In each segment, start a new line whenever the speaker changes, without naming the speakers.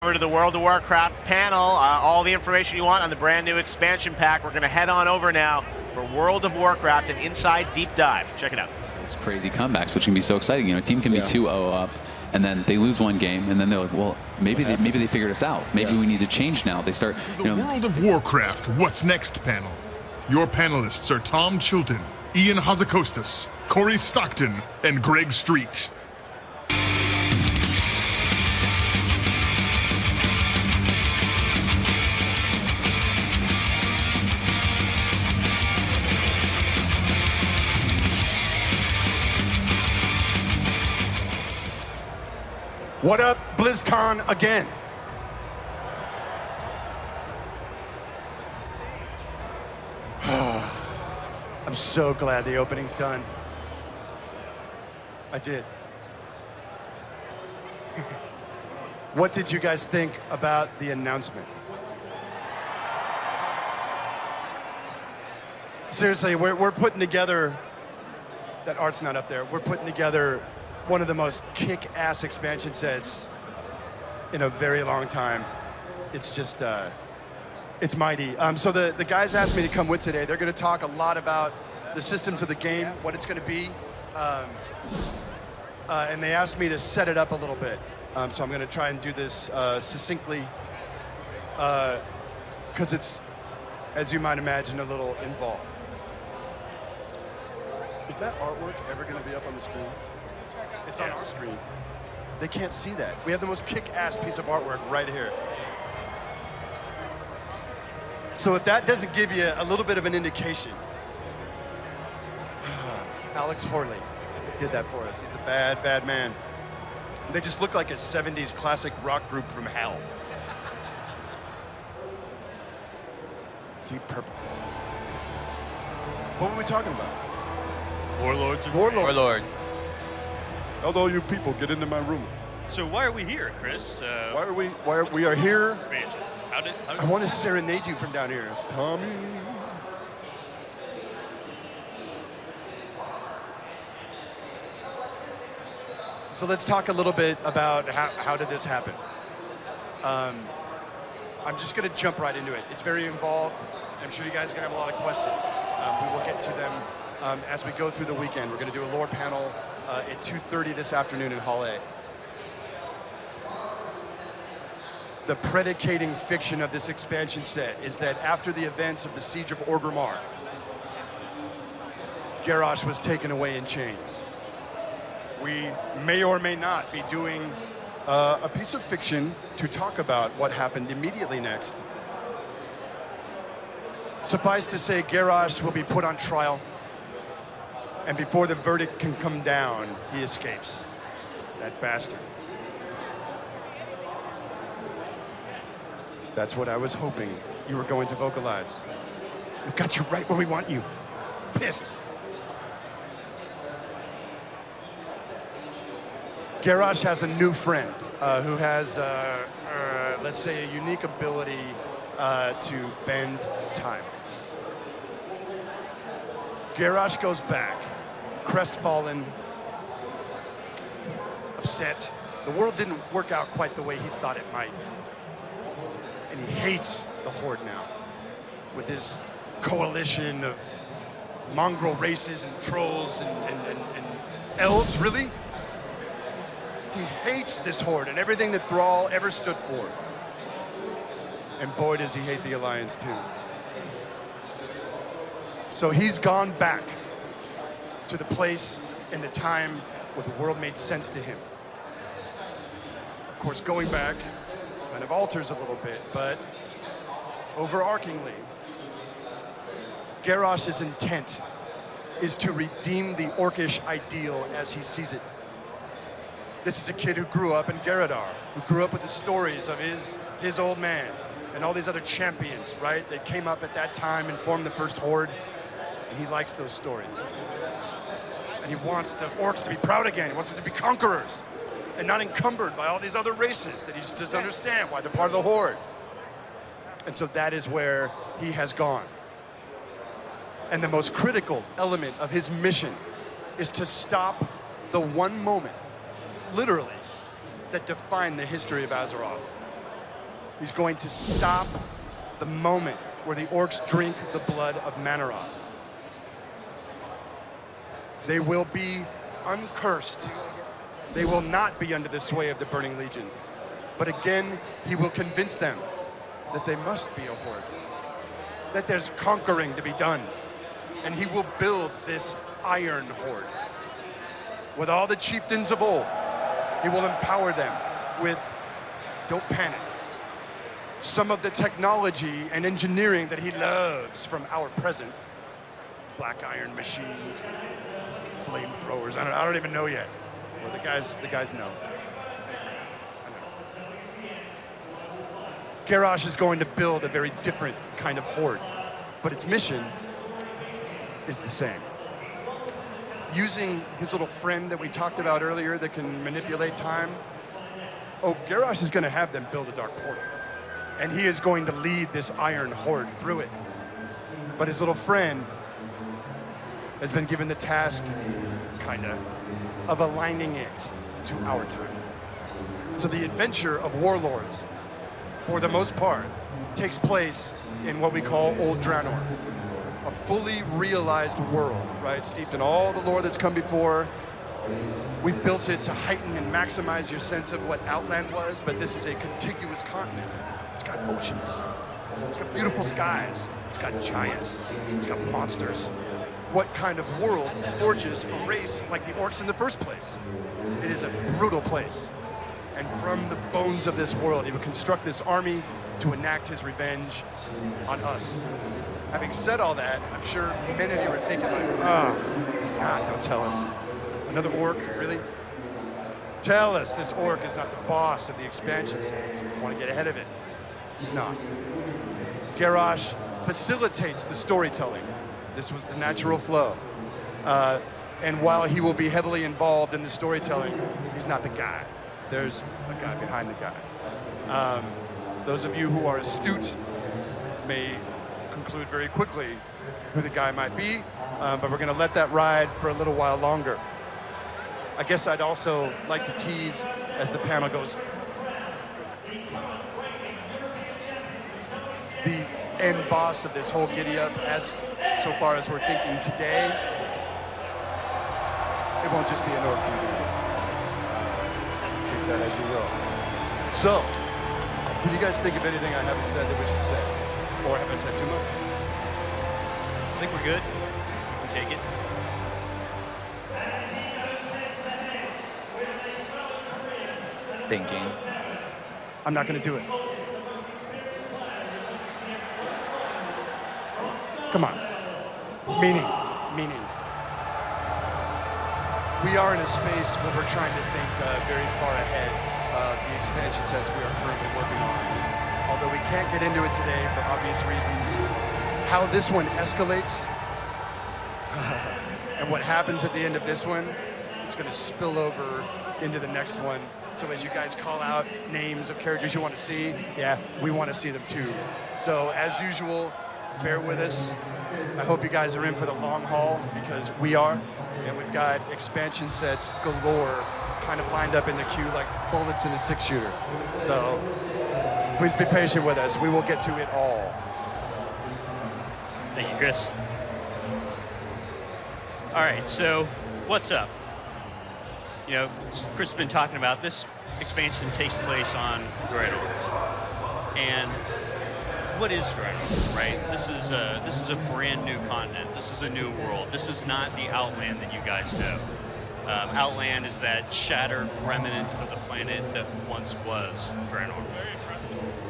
Over to the World of Warcraft panel, all the information you want on the brand new expansion pack. We're going to head on over now for World of Warcraft, an inside deep dive. Check it out.
Those crazy comebacks, which can be so exciting. You know, a team can be 2-0 up, and then they lose one game, and then they're like, well, maybe they figured us out. Maybe we need to change now. They start.
The World of Warcraft What's Next panel. Your panelists are Tom Chilton, Ian Hazakostas, Corey Stockton, and Greg Street.
What up, Blizzcon again? I'm so glad the opening's done. I did. What did you guys think about the announcement? Seriously, we're putting together, that art's not up there, we're putting together one of the most kick-ass expansion sets in a very long time. It's just, it's mighty. So the guys asked me to come with today. They're gonna talk a lot about the systems of the game, what it's gonna be, and they asked me to set it up a little bit. So I'm gonna try and do this succinctly, because it's, as you might imagine, a little involved. Is that artwork ever gonna be up on the screen? It's on our screen. They can't see that. We have the most kick-ass piece of artwork right here. So if that doesn't give you a little bit of an indication, Alex Horley did that for us. He's a bad, bad man. They just look like a 70s classic rock group from hell. Deep Purple. What were we talking about?
Warlords.
Warlords.
Hello, you people, get into my room.
So why are we here, Chris?
Why are we here?
Expansion. How did
I want to serenade you from down here, Tommy. So let's talk a little bit about how did this happen. I'm just going to jump right into it. It's very involved. I'm sure you guys are going to have a lot of questions. We will get to them as we go through the weekend. We're going to do a lore panel at 2:30 this afternoon in Hall A. The predicating fiction of this expansion set is that after the events of the Siege of Orgrimmar, Garrosh was taken away in chains. We may or may not be doing a piece of fiction to talk about what happened immediately next. Suffice to say, Garrosh will be put on trial, and before the verdict can come down, he escapes. That bastard. That's what I was hoping you were going to vocalize. We've got you right where we want you. Pissed. Garrosh has a new friend who has, let's say, a unique ability to bend time. Garrosh goes back, crestfallen, upset. The world didn't work out quite the way he thought it might. And he hates the Horde now, with his coalition of mongrel races and trolls and elves, really? He hates this Horde and everything that Thrall ever stood for. And boy, does he hate the Alliance too. So he's gone back to the place and the time where the world made sense to him. Of course, going back kind of alters a little bit, but overarchingly, Garrosh's intent is to redeem the Orcish ideal as he sees it. This is a kid who grew up in Garradar, who grew up with the stories of his old man and all these other champions, right? That came up at that time and formed the first Horde, and he likes those stories. And he wants the orcs to be proud again. He wants them to be conquerors and not encumbered by all these other races that he just doesn't understand why they're part of the Horde. And so that is where he has gone. And the most critical element of his mission is to stop the one moment, literally, that defined the history of Azeroth. He's going to stop the moment where the orcs drink the blood of Manarod. They will be uncursed. They will not be under the sway of the Burning Legion. But again, he will convince them that they must be a horde, that there's conquering to be done. And he will build this iron horde. With all the chieftains of old, he will empower them with, don't panic, some of the technology and engineering that he loves from our present. Black iron machines, flamethrowers, I don't even know yet. Well, the guys know. Garrosh is going to build a very different kind of horde, but its mission is the same. Using his little friend that we talked about earlier that can manipulate time, Garrosh is going to have them build a dark portal. And he is going to lead this iron horde through it. But his little friend has been given the task, of aligning it to our time. So the adventure of Warlords, for the most part, takes place in what we call Old Draenor, a fully realized world, right? Steeped in all the lore that's come before. We built it to heighten and maximize your sense of what Outland was, but this is a contiguous continent. It's got oceans, it's got beautiful skies, it's got giants, it's got monsters. What kind of world forges a race like the orcs in the first place? It is a brutal place. And from the bones of this world, he would construct this army to enact his revenge on us. Having said all that, I'm sure many of you are thinking like, God, don't tell us. Another orc, really? Tell us this orc is not the boss of the expansion series. We want to get ahead of it. He's not. Garrosh facilitates the storytelling. This was the natural flow. And while he will be heavily involved in the storytelling, he's not the guy. There's a guy behind the guy. Those of you who are astute may conclude very quickly who the guy might be, but we're going to let that ride for a little while longer. I guess I'd also like to tease as the panel goes. The end boss of this whole giddy-up, as so far as we're thinking today, it won't just be an orc dude. Take that as you will. So, what do you guys think of anything I haven't said that we should say? Or have I said too much?
I think we're good. We can take it.
Thinking.
I'm not going to do it. Come on. Meaning. We are in a space where we're trying to think very far ahead of the expansion sets we are currently working on. Although we can't get into it today for obvious reasons. How this one escalates and what happens at the end of this one, it's going to spill over into the next one. So as you guys call out names of characters you want to see, yeah, we want to see them too. So as usual, bear with us. I hope you guys are in for the long haul because we are. And we've got expansion sets galore kind of lined up in the queue like bullets in a 6-shooter. So please be patient with us. We will get to it all.
Thank you, Chris. All right, so what's up? You know, Chris has been talking about this expansion takes place on Draenor. And what is Draenor, right? This is a brand new continent. This is a new world. This is not the Outland that you guys know. Outland is that shattered remnant of the planet that once was Draenor.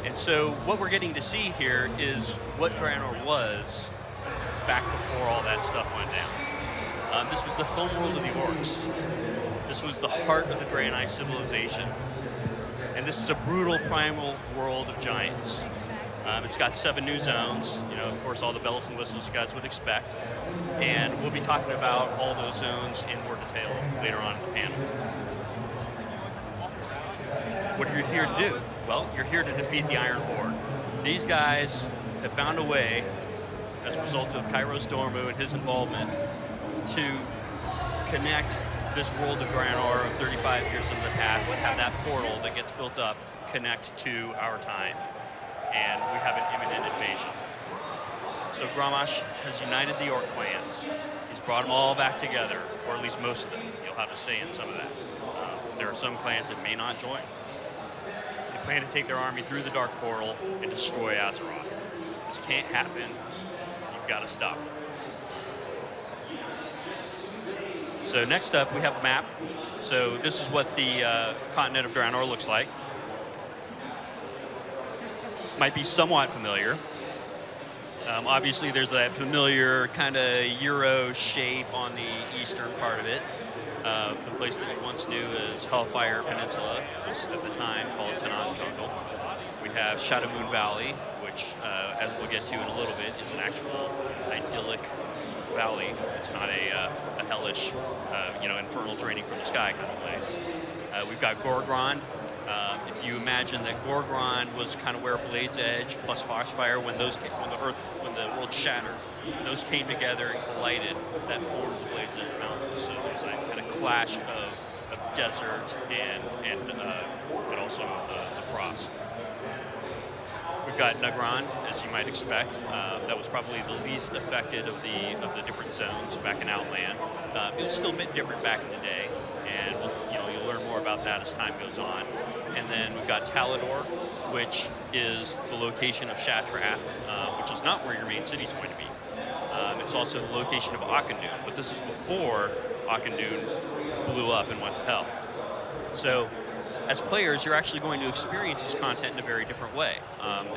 And so what we're getting to see here is what Draenor was back before all that stuff went down. This was the homeworld of the orcs. This was the heart of the Draenei civilization. And this is a brutal primal world of giants. It's got 7 new zones, you know, of course, all the bells and whistles you guys would expect. And we'll be talking about all those zones in more detail later on in the panel. What are you here to do? Well, you're here to defeat the Iron Horde. These guys have found a way, as a result of Kairos Dormu and his involvement, to connect this world of Draenor of 35 years into the past and have that portal that gets built up connect to our time, and we have an imminent invasion. So Grommash has united the orc clans. He's brought them all back together, or at least most of them. You'll have a say in some of that. There are some clans that may not join. They plan to take their army through the Dark Portal and destroy Azeroth. This can't happen. You've got to stop it. So next up, we have a map. So this is what the continent of Draenor looks like. Might be somewhat familiar. Obviously, there's that familiar kind of Euro shape on the eastern part of it. The place that you once knew as Hellfire Peninsula was at the time called Tanan Jungle. We have Shadowmoon Valley, which, as we'll get to in a little bit, is an actual idyllic valley. It's not a hellish, infernal draining from the sky kind of place. We've got Gorgron. If you imagine that Gorgron was kind of where Blade's Edge plus Foxfire, when the world shattered, those came together and collided, that formed the Blade's Edge Mountains. So there's that kind of clash of desert and also the frost. We've got Nagran, as you might expect. That was probably the least affected of the different zones back in Outland. It was still a bit different back in the day, and you'll learn more about that as time goes on. And then we've got Talador, which is the location of Shattrath, which is not where your main city is going to be. It's also the location of Akandun, but this is before Akandun blew up and went to hell. So, as players, you're actually going to experience this content in a very different way.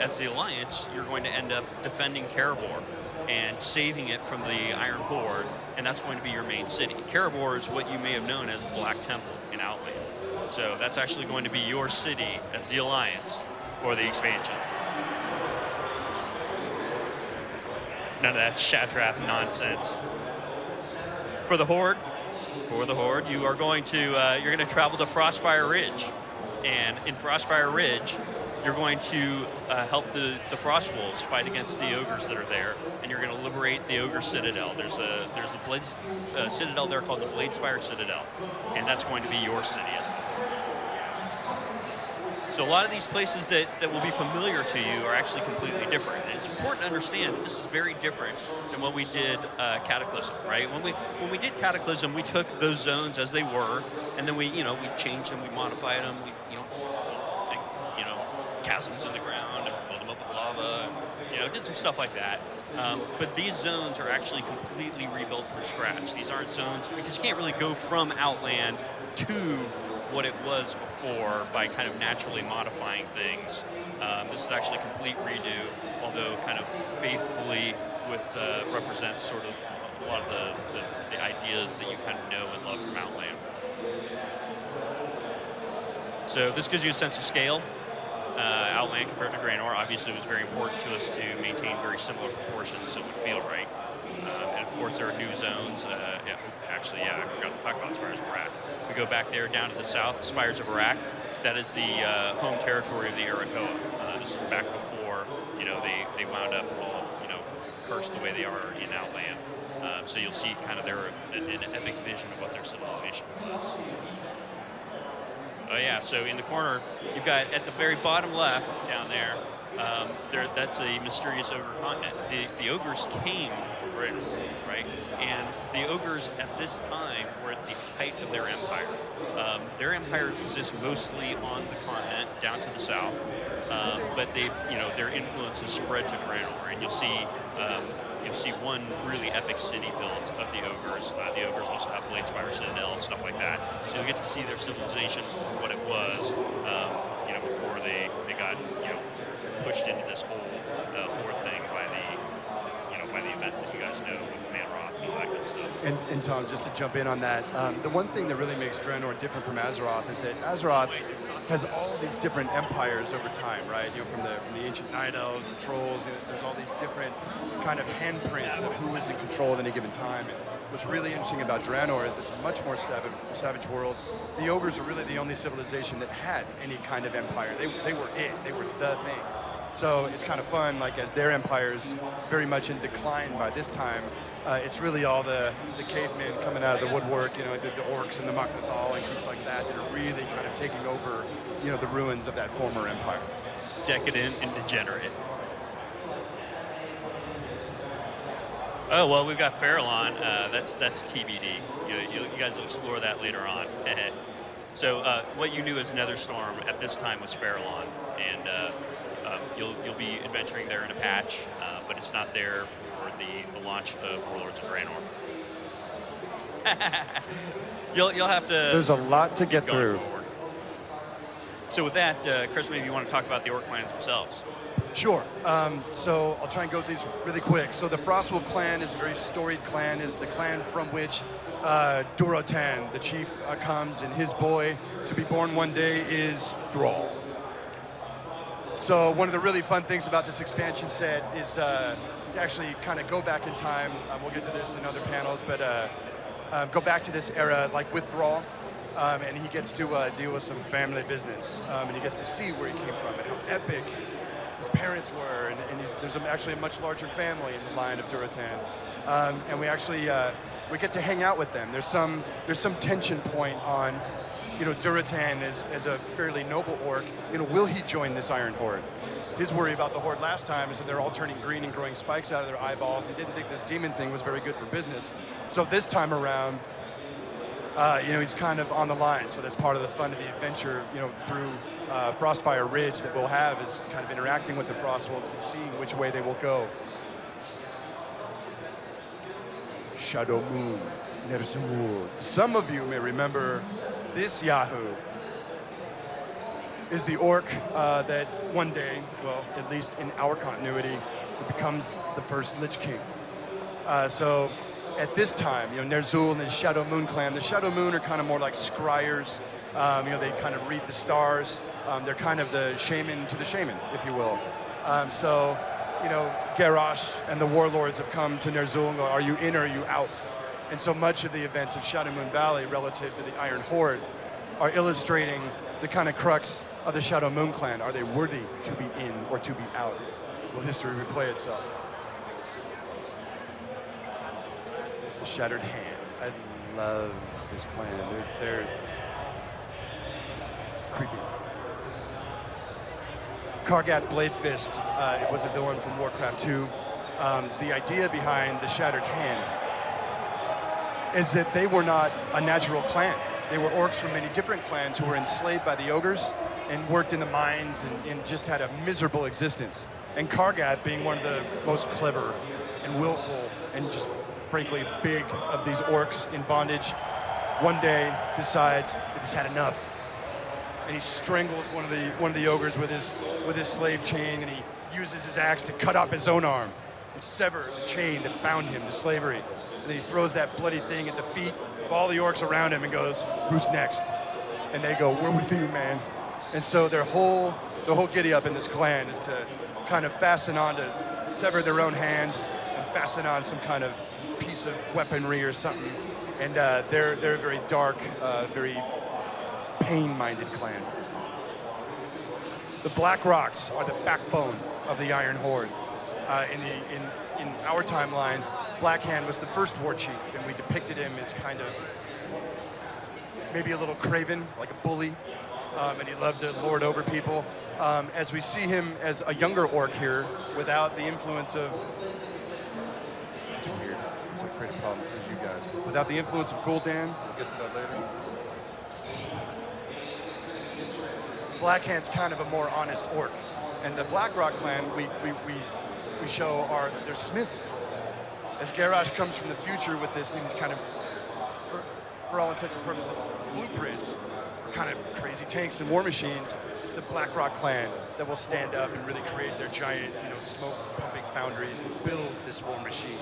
As the Alliance, you're going to end up defending Karabor and saving it from the Iron Horde, and that's going to be your main city. Karabor is what you may have known as Black Temple in Outland. So that's actually going to be your city as the Alliance for the expansion. None of that Shattrath nonsense. For the Horde, you are going to travel to Frostfire Ridge, and in Frostfire Ridge, you're going to help the Frost Wolves fight against the ogres that are there, and you're going to liberate the Ogre Citadel. There's a Blades Citadel there called the Bladespire Citadel, and that's going to be your city. So a lot of these places that will be familiar to you are actually completely different. And it's important to understand that this is very different than when we did Cataclysm, right? When we did Cataclysm, we took those zones as they were, and then we changed them, we modified them, chasms in the ground and filled them up with lava, did some stuff like that. But these zones are actually completely rebuilt from scratch. These aren't zones, because you can't really go from Outland to what it was before by kind of naturally modifying things. This is actually a complete redo, although kind of faithfully represents sort of a lot of the ideas that you kind of know and love from Outland. So this gives you a sense of scale. Outland compared to Draenor, obviously it was very important to us to maintain very similar proportions so it would feel right. And of course there are new zones. I forgot to talk about Spires of Iraq. We go back there down to the south, Spires of Iraq. That is the home territory of the Arakoa. This is back before they wound up all cursed the way they are in Outland. So you'll see kind of an epic vision of what their civilization was. Oh yeah, so in the corner, you've got at the very bottom left down there, that's a mysterious ogre continent. The ogres came from Britain, right? And the ogres at this time were at the height of their empire. Their empire exists mostly on the continent down to the south, but their influence has spread to Draenor, and you'll see one really epic city built of the ogres. The ogres also have Bladespire Citadel, stuff like that. So you'll get to see their civilization for what it was, before they got pushed into this whole horde thing by the events that you guys know with Manroth and all that good stuff.
And Tom, just to jump in on that, the one thing that really makes Draenor different from Azeroth is that Azeroth has all these different empires over time, right? From the ancient Night Elves, the Trolls, there's all these different kind of handprints of who is in control at any given time. And what's really interesting about Draenor is it's a much more savage world. The ogres are really the only civilization that had any kind of empire. They were it. They were the thing. So it's kind of fun, like as their empire's very much in decline by this time, It's really all the cavemen coming out of the woodwork, you know, the orcs and the Maknathal and groups like that are really kind of taking over, you know, the ruins of that former empire.
Decadent and degenerate. Oh, well, we've got Farallon. That's TBD. You guys will explore that later on. So what you knew as Netherstorm at this time was Farallon, and you'll be adventuring there in a patch, but it's not there for the launch of Warlords of Draenor. You'll have to.
There's a lot to get through.
Forward. So with that, Chris, maybe you want to talk about the Orc clans themselves.
Sure. So I'll try and go through these really quick. So the Frostwolf clan is a very storied clan. Is the clan from which Durotan, the chief, comes, and his boy to be born one day is Thrall. So one of the really fun things about this expansion set is to actually kind of go back in time. We'll get to this in other panels, but go back to this era, like with Thrall, and he gets to deal with some family business, and he gets to see where he came from and how epic his parents were, and there's actually a much larger family in the line of Durotan, and we actually we get to hang out with them. There's some tension point on, you know, Durotan as a fairly noble orc. You know, will he join this Iron Horde? His worry about the Horde last time is that they're all turning green and growing spikes out of their eyeballs. He didn't think this demon thing was very good for business. So this time around, you know, he's kind of on the line. So that's part of the fun of the adventure, you know, through Frostfire Ridge that we'll have is kind of interacting with the Frostwolves and seeing which way they will go. Shadow Moon, Ner'zhul. Some of you may remember this Yahoo is the orc that one day, well, at least in our continuity, becomes the first Lich King. So at this time, you know, Ner'zhul and his Shadow Moon clan, the Shadow Moon are kind of more like scryers. You know, they kind of read the stars. They're kind of the shaman to the shaman, if you will. So, you know, Garrosh and the warlords have come to Ner'zhul and go, are you in or are you out? And so much of the events of Shadow Moon Valley relative to the Iron Horde are illustrating the kind of crux of the Shadow Moon clan. Are they worthy to be in or to be out? Will history replay itself? The Shattered Hand. I love this clan. They're creepy. Kargat Bladefist was a villain from Warcraft 2. The idea behind the Shattered Hand is that they were not a natural clan. They were orcs from many different clans who were enslaved by the ogres and worked in the mines and just had a miserable existence. And Kargat, being one of the most clever and willful and just frankly big of these orcs in bondage, one day decides that he's had enough. And he strangles one of the ogres with his slave chain, and he uses his axe to cut off his own arm and sever the chain that bound him to slavery. And then he throws that bloody thing at the feet of all the orcs around him and goes, "Who's next?" And they go, "We're with you, man." And so the whole giddy up in this clan is to kind of fasten on to sever their own hand and fasten on some kind of piece of weaponry or something. And they're a very dark, very pain-minded clan. The Black Rocks are the backbone of the Iron Horde. In our timeline, Blackhand was the first war chief, and we depicted him as kind of maybe a little craven, like a bully, and he loved to lord over people. As we see him as a younger orc here, without the influence of, it's weird, it's like create a problem for you guys, without the influence of Gul'dan, we'll get to that later. Blackhand's kind of a more honest orc. And the Blackrock clan, we show they're smiths. As Garrosh comes from the future with these kind of, for all intents and purposes, blueprints, kind of crazy tanks and war machines, it's the Blackrock clan that will stand up and really create their giant, you know, smoke pumping foundries and build this war machine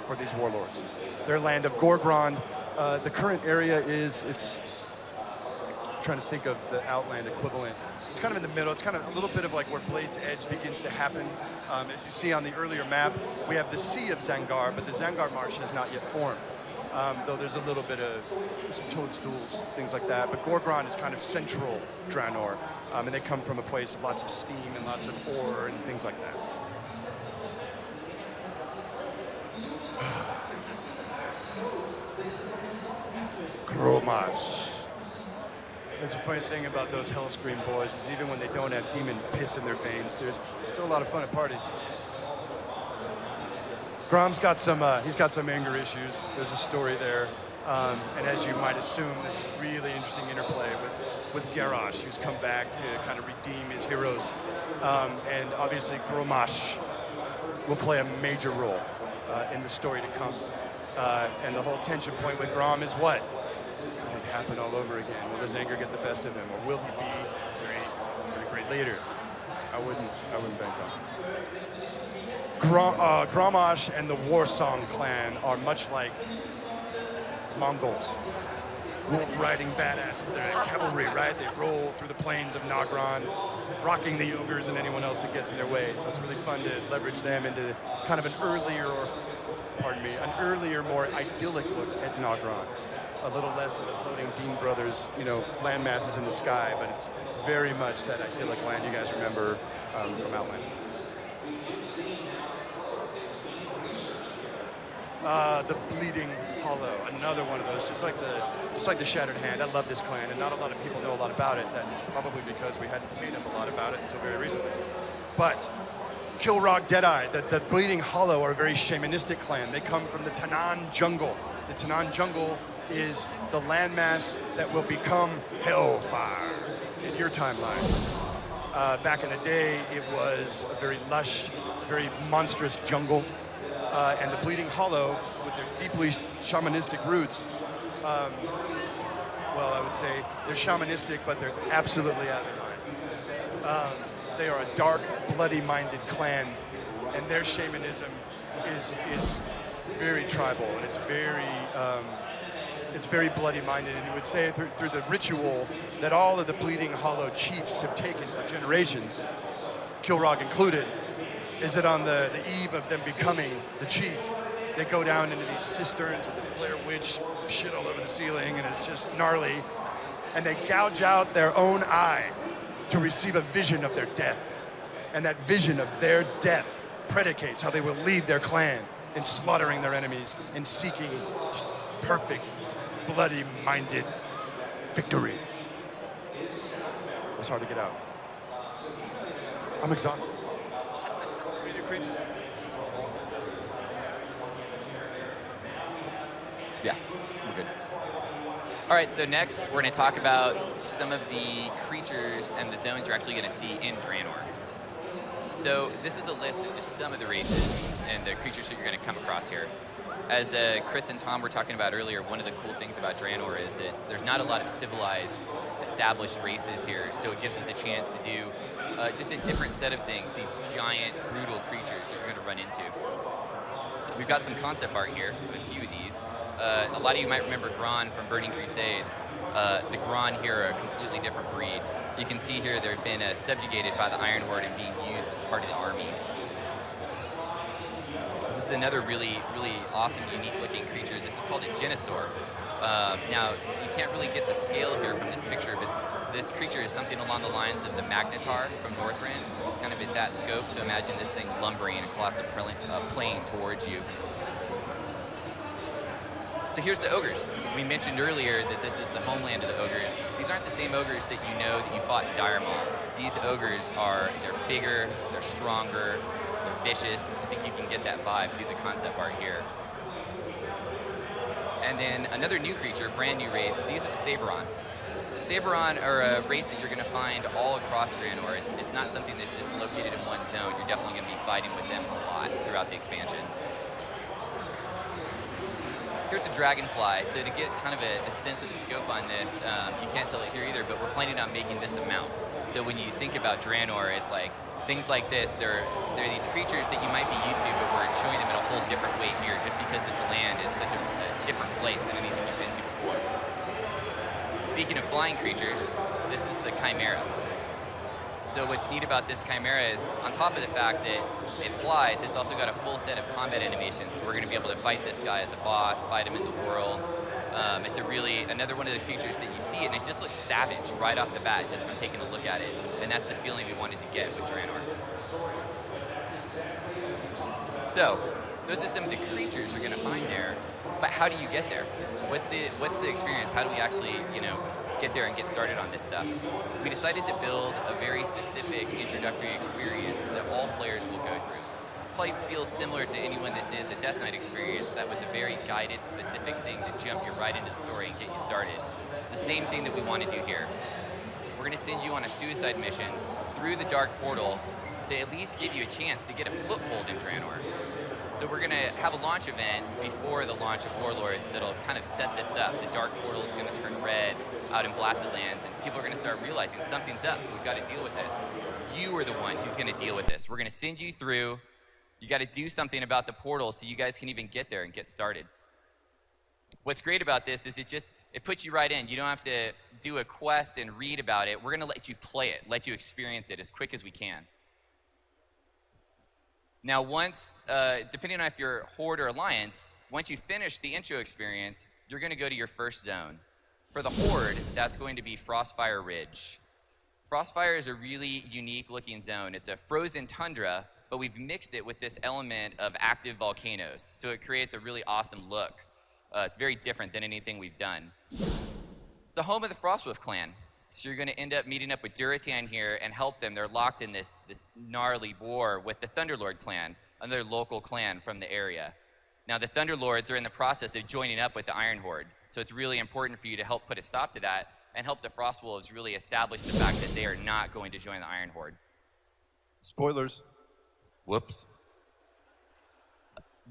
for these warlords. Their land of Gorgrond, the current area it's trying to think of the Outland equivalent. It's kind of in the middle. It's kind of a little bit of like where Blade's Edge begins to happen. As you see on the earlier map, we have the Sea of Zangar, but the Zangar Marsh has not yet formed. Though there's a little bit of some toadstools, things like that. But Gorgrond is kind of central Draenor, and they come from a place of lots of steam and lots of ore and things like that. Gromash. That's the funny thing about those Hellscream boys is even when they don't have demon piss in their veins, there's still a lot of fun at parties. Grom's got some, he's got some anger issues. There's a story there. And as you might assume, there's a really interesting interplay with Garrosh, who's come back to kind of redeem his heroes. And obviously Gromash will play a major role in the story to come. And the whole tension point with Grom is what? Could it happen all over again? Will his anger get the best of him? Or will he be a very great leader? I wouldn't bank on it. Gromash and the Warsong clan are much like Mongols. Wolf-riding badasses. They're cavalry, right? They roll through the plains of Nagran, rocking the ogres and anyone else that gets in their way. So it's really fun to leverage them into kind of an earlier, more idyllic look at Nagran. A little less of the floating Bean Brothers, land masses in the sky, but it's very much that idyllic land you guys remember from Outland. The Bleeding Hollow, another one of those, just like the Shattered Hand. I love this clan, and not a lot of people know a lot about it. That is probably because we hadn't made up a lot about it until very recently. But Kilrog Deadeye, the Bleeding Hollow are a very shamanistic clan. They come from the Tanan Jungle. The Tanan Jungle is the landmass that will become Hellfire in your timeline. Back in the day, it was a very lush, very monstrous jungle. And the Bleeding Hollow, with their deeply shamanistic roots, well, I would say they're shamanistic, but they're absolutely out of their mind. They are a dark, bloody-minded clan, and their shamanism is very tribal, and it's very bloody-minded. And you would say through the ritual that all of the Bleeding Hollow chiefs have taken for generations, Kilrog included, is that on the eve of them becoming the chief, they go down into these cisterns with the Blair Witch shit all over the ceiling, and it's just gnarly. And they gouge out their own eye to receive a vision of their death. And that vision of their death predicates how they will lead their clan in slaughtering their enemies and seeking just perfect, bloody-minded victory. It was hard to get out. I'm exhausted.
Yeah, we're good. All right, so next we're going to talk about some of the creatures and the zones you're actually going to see in Draenor. So this is a list of just some of the races and the creatures that you're going to come across here. As Chris and Tom were talking about earlier, one of the cool things about Draenor is there's not a lot of civilized, established races here, so it gives us a chance to do just a different set of things, these giant, brutal creatures that you're going to run into. We've got some concept art here, a few of these. A lot of you might remember Gron from Burning Crusade. The Gron here are a completely different breed. You can see here they've been subjugated by the Iron Horde and being used as part of the army. This is another really, really awesome, unique-looking creature. This is called a Genosaur. Now, you can't really get the scale here from this picture, but this creature is something along the lines of the Magnetar from Northrend. It's kind of in that scope, so imagine this thing lumbering across the plain towards you. So here's the ogres. We mentioned earlier that this is the homeland of the ogres. These aren't the same ogres that you know that you fought in Dire Maul. These ogres they're bigger, they're stronger, they're vicious. I think you can get that vibe through the concept art here. And then another new creature, brand new race, these are the Saberon. The Saberon are a race that you're going to find all across Draenor. It's not something that's just located in one zone. You're definitely going to be fighting with them a lot throughout the expansion. Here's a Dragonfly. So to get kind of a sense of the scope on this, you can't tell it here either, but we're planning on making this a mount. So when you think about Draenor, it's like things like this. They're these creatures that you might be used to, but we're showing them in a whole different way here, just because this land is such a different place than anything you've been to before. Speaking of flying creatures, this is the Chimera. So what's neat about this Chimera is, on top of the fact that it flies, it's also got a full set of combat animations. We're going to be able to fight this guy as a boss, fight him in the world. It's another one of those creatures that you see it and it just looks savage right off the bat just from taking a look at it. And that's the feeling we wanted to get with Draenor. So, those are some of the creatures you're going to find there. But how do you get there? What's the experience? How do we actually, get there and get started on this stuff? We decided to build a very specific introductory experience that all players will go through. Probably feels similar to anyone that did the Death Knight experience. That was a very guided, specific thing to jump you right into the story and get you started. The same thing that we want to do here. We're going to send you on a suicide mission through the Dark Portal to at least give you a chance to get a foothold in Draenor. So we're going to have a launch event before the launch of Warlords that'll kind of set this up. The Dark Portal is going to turn red out in Blasted Lands, and people are going to start realizing something's up. We've got to deal with this. You are the one who's going to deal with this. We're going to send you through. You got to do something about the portal so you guys can even get there and get started. What's great about this is it puts you right in. You don't have to do a quest and read about it. We're going to let you play it, let you experience it as quick as we can. Now, once, depending on if you're Horde or Alliance, once you finish the intro experience, you're going to go to your first zone. For the Horde, that's going to be Frostfire Ridge. Frostfire is a really unique looking zone. It's a frozen tundra, but we've mixed it with this element of active volcanoes. So it creates a really awesome look. It's very different than anything we've done. It's the home of the Frostwolf clan. So you're going to end up meeting up with Duratan here and help them. They're locked in this gnarly war with the Thunderlord clan, another local clan from the area. Now the Thunderlords are in the process of joining up with the Iron Horde. So it's really important for you to help put a stop to that and help the Frostwolves really establish the fact that they are not going to join the Iron Horde.
Spoilers.
Whoops.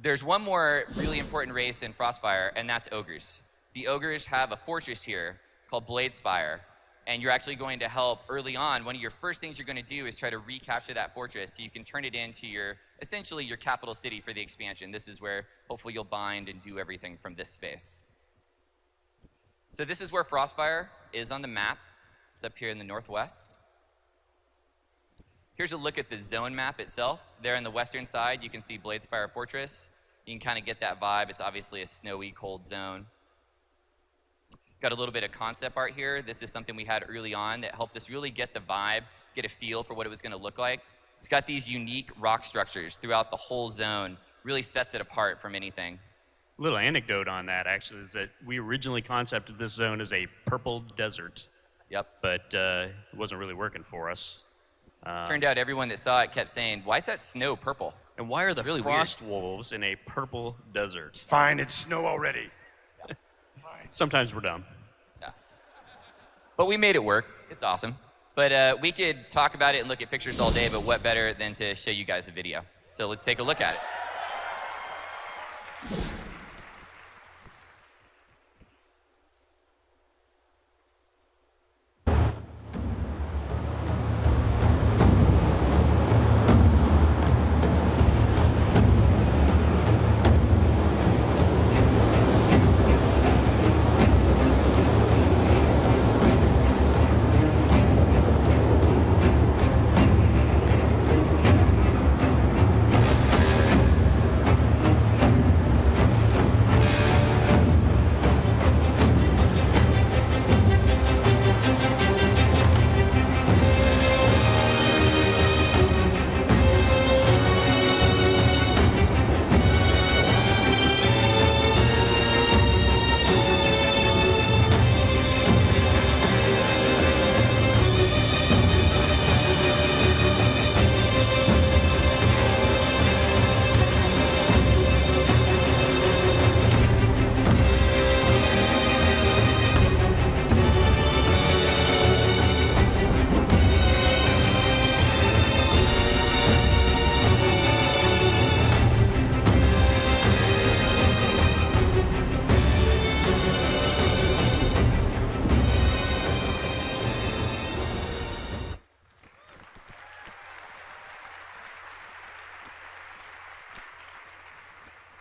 There's one more really important race in Frostfire, and that's Ogres. The Ogres have a fortress here called Bladespire, and you're actually going to help early on. One of your first things you're going to do is try to recapture that fortress so you can turn it into essentially your capital city for the expansion. This is where hopefully you'll bind and do everything from this space. So this is where Frostfire is on the map. It's up here in the northwest. Here's a look at the zone map itself. There on the western side, you can see Bladespire Fortress. You can kind of get that vibe. It's obviously a snowy, cold zone. Got a little bit of concept art here. This is something we had early on that helped us really get the vibe, get a feel for what it was going to look like. It's got these unique rock structures throughout the whole zone. Really sets it apart from anything.
A little anecdote on that, actually, is that we originally concepted this zone as a purple desert.
Yep.
But it wasn't really working for us.
Turned out everyone that saw it kept saying, why is that snow purple?
And why are the
really
frost wolves in a purple desert?
Fine, it's snow already.
Sometimes we're dumb.
Yeah. But we made it work. It's awesome. But we could talk about it and look at pictures all day, but what better than to show you guys a video? So let's take a look at it.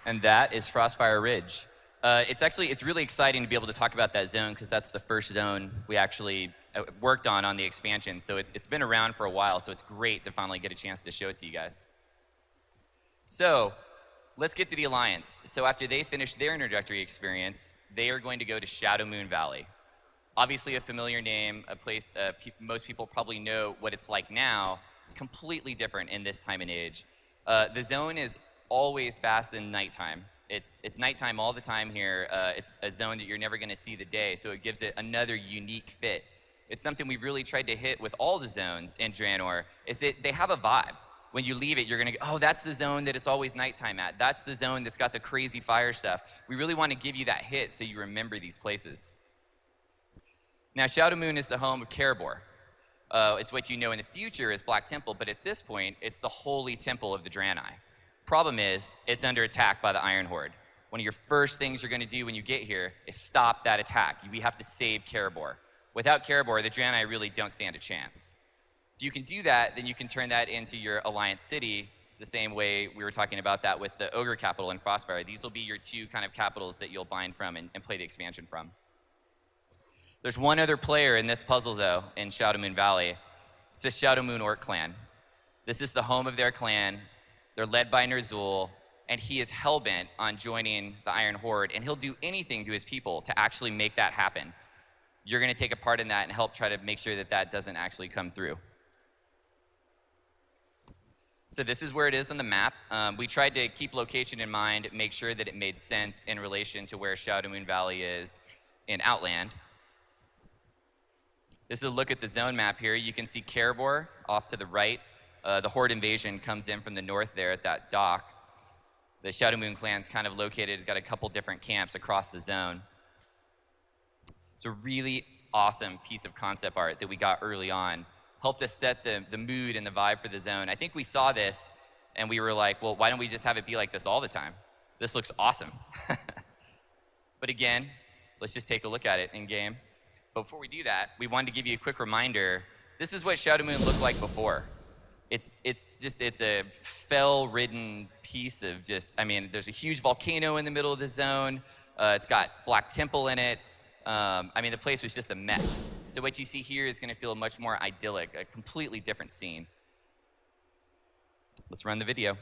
And that is Frostfire Ridge. It's really exciting to be able to talk about that zone because that's the first zone we actually worked on the expansion. So it's been around for a while, so it's great to finally get a chance to show it to you guys. So let's get to the Alliance. So after they finish their introductory experience, they are going to go to Shadow Moon Valley. Obviously a familiar name, a place most people probably know what it's like now. It's completely different in this time and age. The zone is always fast in nighttime. It's nighttime all the time here. It's a zone that you're never going to see the day, so it gives it another unique fit. It's something we've really tried to hit with all the zones in Draenor, is that they have a vibe. When you leave it, you're going to go, oh, that's the zone that it's always nighttime at. That's the zone that's got the crazy fire stuff. We really want to give you that hit so you remember these places. Now, Shadowmoon is the home of Kerebor. It's what you know in the future as Black Temple, but at this point, it's the holy temple of the Draenei. Problem is, it's under attack by the Iron Horde. One of your first things you're going to do when you get here is stop that attack. We have to save Kerebor. Without Kerebor, the Draenei really don't stand a chance. If you can do that, then you can turn that into your Alliance City, the same way we were talking about that with the Ogre capital and Frostfire. These will be your two kind of capitals that you'll bind from and play the expansion from. There's one other player in this puzzle, though, in Shadowmoon Valley. It's the Shadowmoon Orc clan. This is the home of their clan. They're led by Ner'zhul, and he is hellbent on joining the Iron Horde, and he'll do anything to his people to actually make that happen. You're going to take a part in that and help try to make sure that that doesn't actually come through. So this is where it is on the map. We tried to keep location in mind, make sure that it made sense in relation to where Shadowmoon Valley is in Outland. This is a look at the zone map here. You can see Kerebor off to the right. The Horde invasion comes in from the north there at that dock. The Shadowmoon clan's kind of located, got a couple different camps across the zone. It's a really awesome piece of concept art that we got early on. Helped us set the mood and the vibe for the zone. I think we saw this and we were like, well, why don't we just have it be like this all the time? This looks awesome. But again, let's just take a look at it in game. But before we do that, we wanted to give you a quick reminder. This is what Shadowmoon looked like before. It's a fell-ridden piece of just, I mean, there's a huge volcano in the middle of the zone. It's got Black Temple in it. I mean, the place was just a mess. So what you see here is going to feel much more idyllic, a completely different scene. Let's run the video.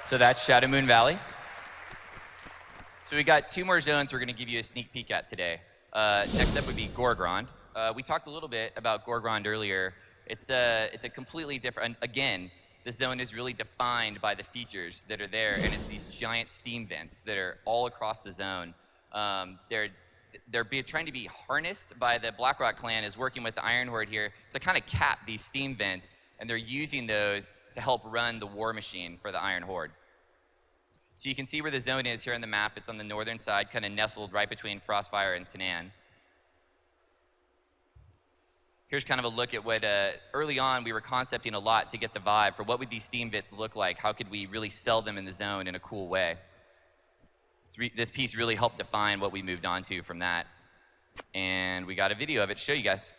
So that's Shadowmoon Valley. So we got two more zones we're going to give you a sneak peek at today. Next up would be Gorgrond. We talked a little bit about Gorgrond earlier. It's a completely different, again, the zone is really defined by the features that are there, and it's these giant steam vents that are all across the zone. They're trying to be harnessed by the Blackrock clan is working with the Iron Horde here to kind of cap these steam vents, and they're using those to help run the war machine for the Iron Horde. So you can see where the zone is here on the map. It's on the northern side, kind of nestled right between Frostfire and Tanan. Here's kind of a look at what, early on, we were concepting a lot to get the vibe for what would these steam vents look like? How could we really sell them in the zone in a cool way? This piece really helped define what we moved on to from that. And we got a video of it to show you guys.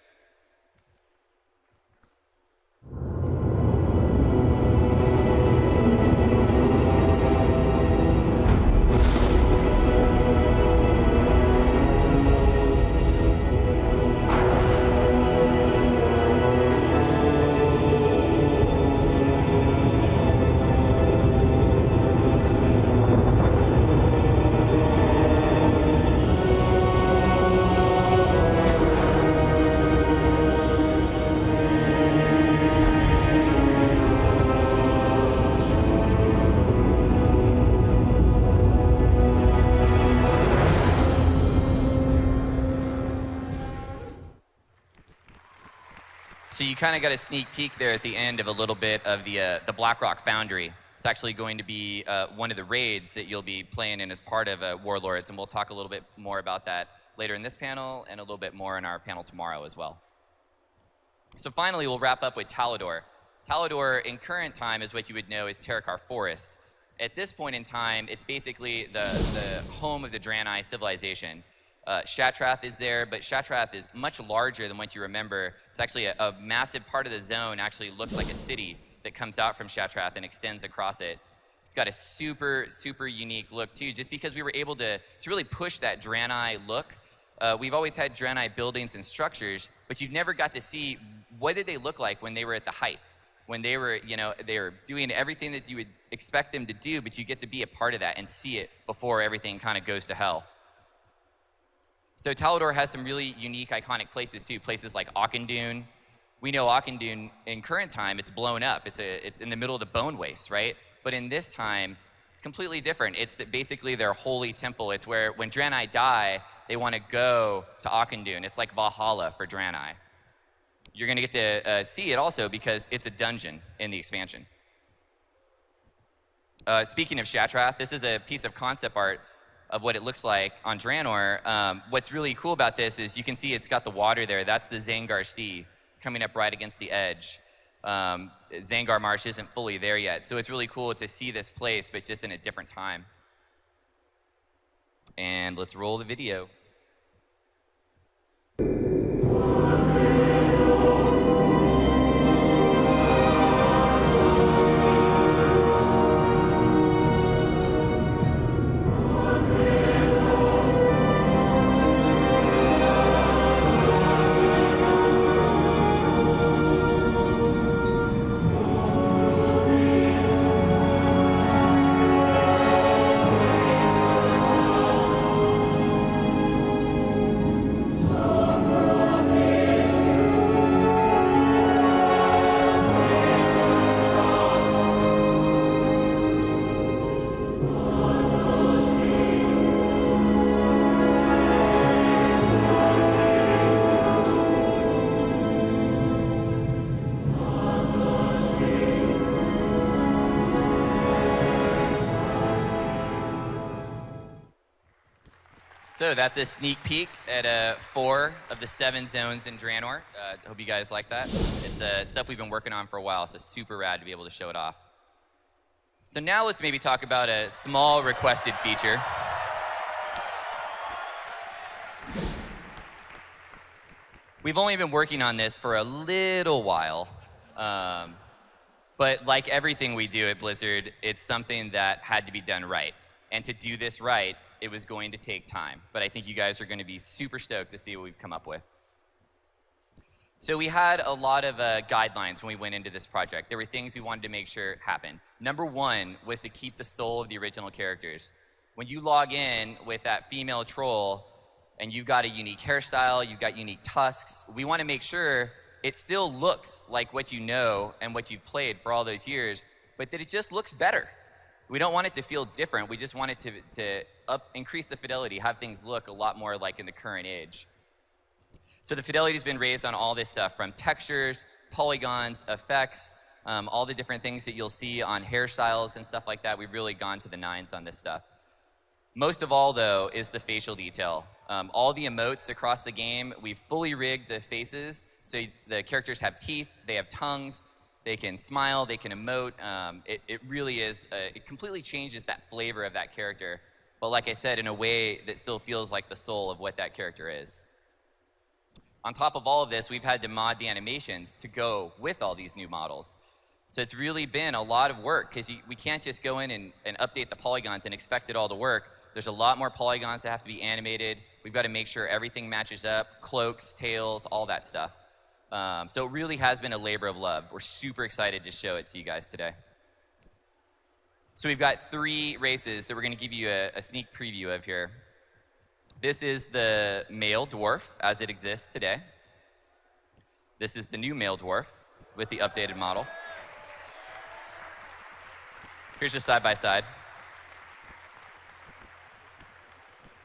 So you kind of got a sneak peek there at the end of a little bit of the Blackrock Foundry. It's actually going to be one of the raids that you'll be playing in as part of Warlords, and we'll talk a little bit more about that later in this panel and a little bit more in our panel tomorrow as well. So finally, we'll wrap up with Talador. Talador, in current time, is what you would know as Terakar Forest. At this point in time, it's basically the home of the Draenei civilization. Shatrath is there, but Shatrath is much larger than what you remember. It's actually a massive part of the zone actually looks like a city that comes out from Shatrath and extends across it. It's got a super, super unique look too, just because we were able to really push that Draenei look. We've always had Draenei buildings and structures, but you've never got to see what did they look like when they were at the height, when they were, they were doing everything that you would expect them to do, but you get to be a part of that and see it before everything kind of goes to hell. So Talador has some really unique, iconic places too, places like Auchindoun. We know Auchindoun in current time, it's blown up. It's in the middle of the Bone Waste, right? But in this time, it's completely different. It's basically their holy temple. It's where when Draenei die, they want to go to Auchindoun. It's like Valhalla for Draenei. You're going to get to see it also because it's a dungeon in the expansion. Speaking of Shatrath, this is a piece of concept art of what it looks like on Draenor. What's really cool about this is you can see it's got the water there. That's the Zangar Sea coming up right against the edge. Zangar Marsh isn't fully there yet, so it's really cool to see this place, but just in a different time. And let's roll the video. So that's a sneak peek at 4 of the 7 zones in Draenor. Hope you guys like that. It's stuff we've been working on for a while, so super rad to be able to show it off. So now let's maybe talk about a small requested feature. We've only been working on this for a little while, but like everything we do at Blizzard, it's something that had to be done right. And to do this right, it was going to take time. But I think you guys are going to be super stoked to see what we've come up with. So we had a lot of guidelines when we went into this project. There were things we wanted to make sure happened. Number 1 was to keep the soul of the original characters. When you log in with that female troll and you've got a unique hairstyle, you've got unique tusks, we want to make sure it still looks like what you know and what you've played for all those years, but that it just looks better. We don't want it to feel different. We just want it to increase the fidelity, have things look a lot more like in the current age. So the fidelity has been raised on all this stuff, from textures, polygons, effects, all the different things that you'll see on hairstyles and stuff like that. We've really gone to the nines on this stuff. Most of all, though, is the facial detail. All the emotes across the game, we've fully rigged the faces, so the characters have teeth, they have tongues, they can smile, they can emote. It really is, it completely changes that flavor of that character. But like I said, in a way that still feels like the soul of what that character is. On top of all of this, we've had to mod the animations to go with all these new models. So it's really been a lot of work, because we can't just go in and update the polygons and expect it all to work. There's a lot more polygons that have to be animated. We've got to make sure everything matches up, cloaks, tails, all that stuff. So it really has been a labor of love. We're super excited to show it to you guys today. So we've got 3 races that we're going to give you a sneak preview of here. This is the male dwarf as it exists today. This is the new male dwarf with the updated model. Here's just side by side.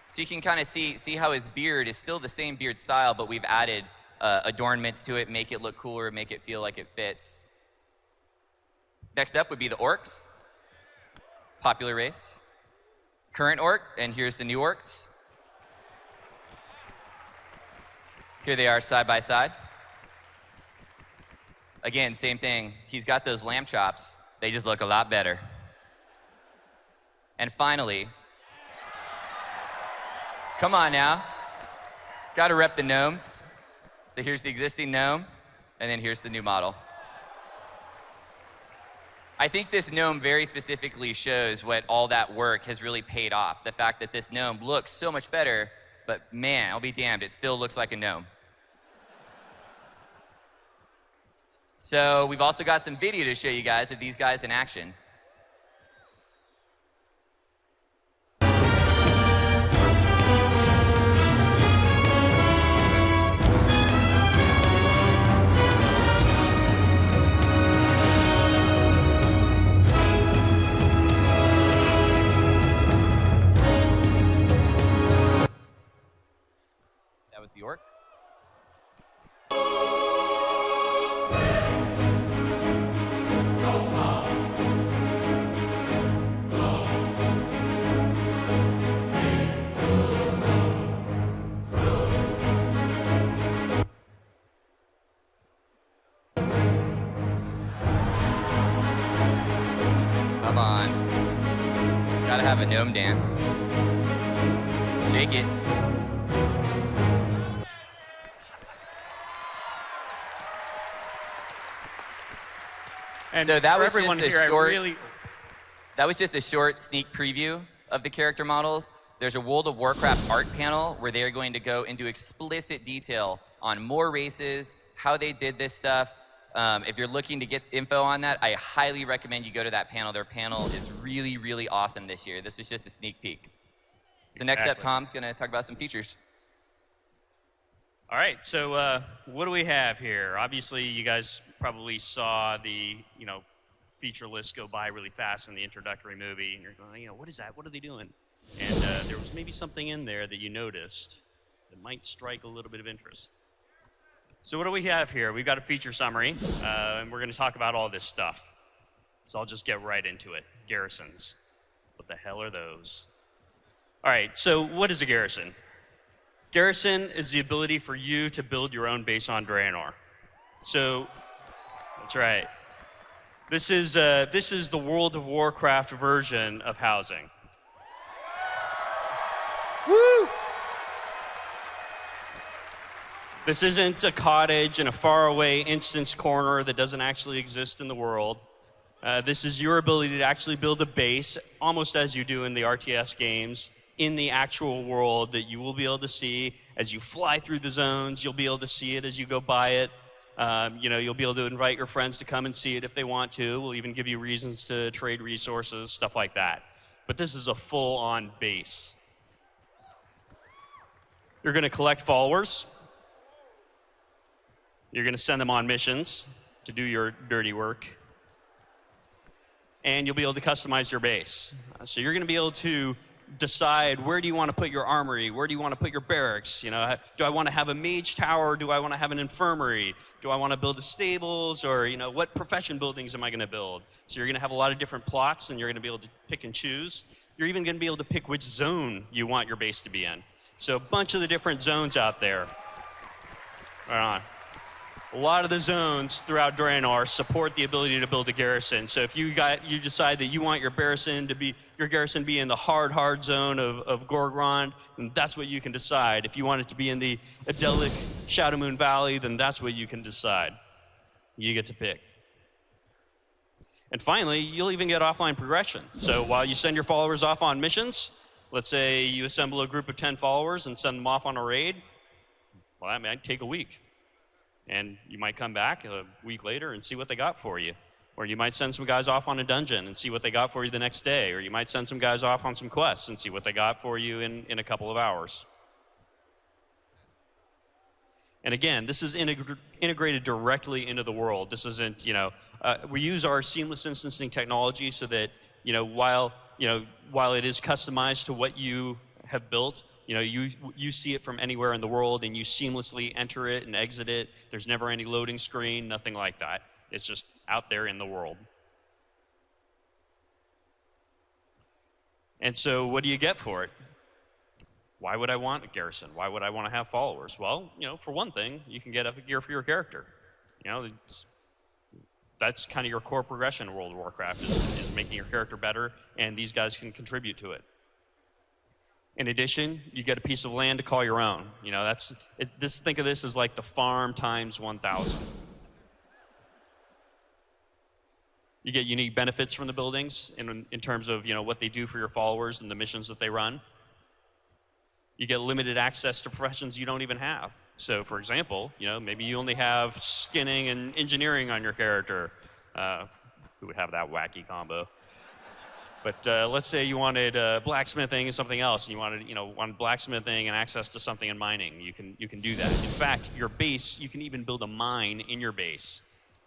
So you can kind of see how his beard is still the same beard style, but we've added adornments to it, make it look cooler, make it feel like it fits. Next up would be the orcs. Popular race. Current orc, and here's the new orcs. Here they are side by side. Again, same thing. He's got those lamb chops. They just look a lot better. And finally, come on now. Gotta rep the gnomes. So here's the existing gnome, and then here's the new model. I think this gnome very specifically shows what all that work has really paid off. The fact that this gnome looks so much better, but man, I'll be damned, it still looks like a gnome. So we've also got some video to show you guys of these guys in action. That was the orc. Come on. Gotta have a gnome dance. Shake it.
And
So that
for
was
everyone
just a
here,
short-
I really.
That was just a short sneak preview of the character models. There's a World of Warcraft art panel where they're going to go into explicit detail on more races, how they did this stuff. If you're looking to get info on that, I highly recommend you go to that panel. Their panel is really, really awesome this year. This was just a sneak peek. So next up,
Exactly.
Tom's going to talk about some features.
All right, so what do we have here? Obviously, you guys probably saw the feature list go by really fast in the introductory movie, and you're going, what is that? What are they doing? And there was maybe something in there that you noticed that might strike a little bit of interest. So what do we have here? We've got a feature summary, and we're going to talk about all this stuff. So I'll just get right into it. Garrisons. What the hell are those? All right, so what is a garrison? Garrison is the ability for you to build your own base on Draenor. So, that's right. This is the World of Warcraft version of housing. Woo! This isn't a cottage in a faraway instance corner that doesn't actually exist in the world. This is your ability to actually build a base, almost as you do in the RTS games, in the actual world that you will be able to see as you fly through the zones. You'll be able to see it as you go by it. You'll be able to invite your friends to come and see it if they want to. We'll even give you reasons to trade resources, stuff like that. But this is a full-on base. You're going to collect followers. You're going to send them on missions to do your dirty work. And you'll be able to customize your base. So you're going to be able to decide, where do you want to put your armory? Where do you want to put your barracks? Do I want to have a mage tower? Do I want to have an infirmary? Do I want to build the stables? Or, what profession buildings am I going to build? So you're going to have a lot of different plots, and you're going to be able to pick and choose. You're even going to be able to pick which zone you want your base to be in. So a bunch of the different zones out there. Right on. A lot of the zones throughout Draenor support the ability to build a garrison. So if you decide that you want your garrison to be in the hard zone of Gorgrond, then that's what you can decide. If you want it to be in the idyllic Shadowmoon Valley, then that's what you can decide. You get to pick. And finally, you'll even get offline progression. So while you send your followers off on missions, let's say you assemble a group of 10 followers and send them off on a raid, well, that might take a week. And you might come back a week later and see what they got for you. Or you might send some guys off on a dungeon and see what they got for you the next day. Or you might send some guys off on some quests and see what they got for you in a couple of hours. And again, this is integrated directly into the world. This isn't, we use our seamless instancing technology so that, while it is customized to what you have built, You know, you see it from anywhere in the world, and you seamlessly enter it and exit it. There's never any loading screen, nothing like that. It's just out there in the world. And so what do you get for it? Why would I want a garrison? Why would I want to have followers? Well, you know, for one thing, you can get epic gear for your character. You know, that's kind of your core progression in World of Warcraft, is making your character better, and these guys can contribute to it. In addition, you get a piece of land to call your own. You know, think of this as like the farm times 1,000. You get unique benefits from the buildings in terms of, you know, what they do for your followers and the missions that they run. You get limited access to professions you don't even have. So, for example, you know, maybe you only have skinning and engineering on your character. Who would have that wacky combo? But let's say you wanted blacksmithing and something else, and you wanted blacksmithing and access to something in mining. You can do that. In fact, your base, you can even build a mine in your base,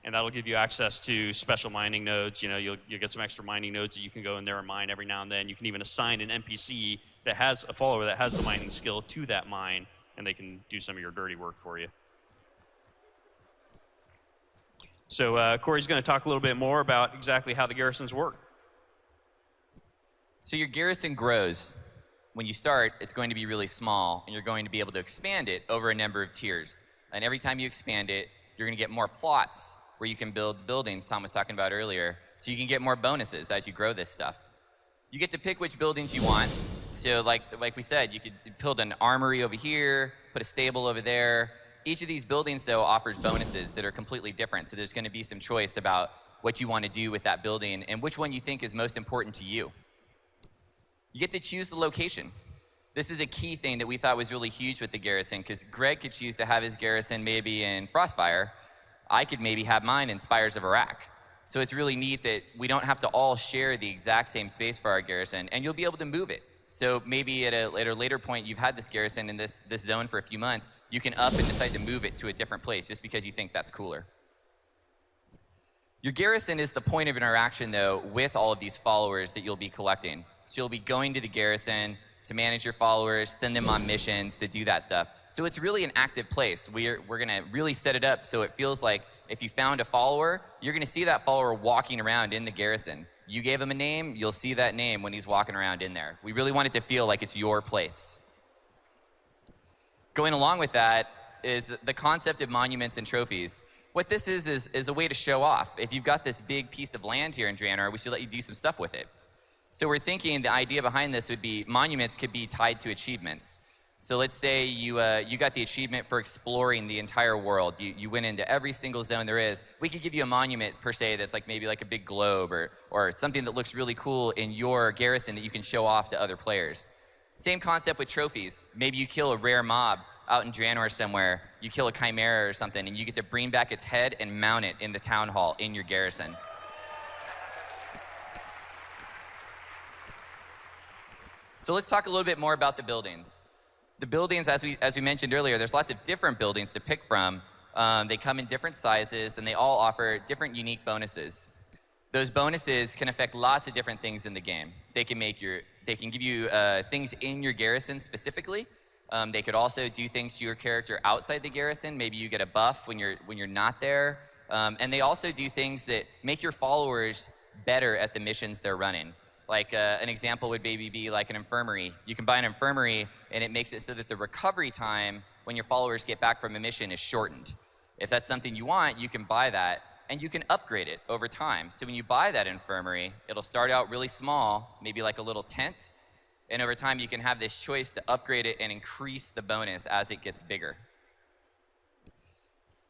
and that'll give you access to special mining nodes. You know, you'll get some extra mining nodes that you can go in there and mine every now and then. You can even assign an NPC that has a follower that has the mining skill to that mine, and they can do some of your dirty work for you. So Corey's going to talk a little bit more about exactly how the garrisons work.
So your garrison grows. When you start, it's going to be really small, and you're going to be able to expand it over a number of tiers. And every time you expand it, you're going to get more plots where you can build buildings Tom was talking about earlier, so you can get more bonuses as you grow this stuff. You get to pick which buildings you want. So like we said, you could build an armory over here, put a stable over there. Each of these buildings, though, offers bonuses that are completely different. So there's going to be some choice about what you want to do with that building and which one you think is most important to you. You get to choose the location. This is a key thing that we thought was really huge with the garrison, because Greg could choose to have his garrison maybe in Frostfire. I could maybe have mine in Spires of Iraq. So it's really neat that we don't have to all share the exact same space for our garrison, and you'll be able to move it. So maybe at a later point, you've had this garrison in this zone for a few months, you can up and decide to move it to a different place just because you think that's cooler. Your garrison is the point of interaction, though, with all of these followers that you'll be collecting. So you'll be going to the garrison to manage your followers, send them on missions, to do that stuff. So it's really an active place. We're going to really set it up so it feels like if you found a follower, you're going to see that follower walking around in the garrison. You gave him a name, you'll see that name when he's walking around in there. We really want it to feel like it's your place. Going along with that is the concept of monuments and trophies. What this is a way to show off. If you've got this big piece of land here in Draenor, we should let you do some stuff with it. So we're thinking the idea behind this would be monuments could be tied to achievements. So let's say you got the achievement for exploring the entire world. You went into every single zone there is. We could give you a monument per se that's like maybe like a big globe or something that looks really cool in your garrison that you can show off to other players. Same concept with trophies. Maybe you kill a rare mob out in Draenor somewhere. You kill a chimera or something, and you get to bring back its head and mount it in the town hall in your garrison. So let's talk a little bit more about the buildings. The buildings, as we mentioned earlier, there's lots of different buildings to pick from. They come in different sizes, and they all offer different unique bonuses. Those bonuses can affect lots of different things in the game. They can give you things in your garrison specifically. They could also do things to your character outside the garrison. Maybe you get a buff when you're not there. And they also do things that make your followers better at the missions they're running. Like an example would maybe be like an infirmary. You can buy an infirmary, and it makes it so that the recovery time when your followers get back from a mission is shortened. If that's something you want, you can buy that, and you can upgrade it over time. So when you buy that infirmary, it'll start out really small, maybe like a little tent, and over time you can have this choice to upgrade it and increase the bonus as it gets bigger.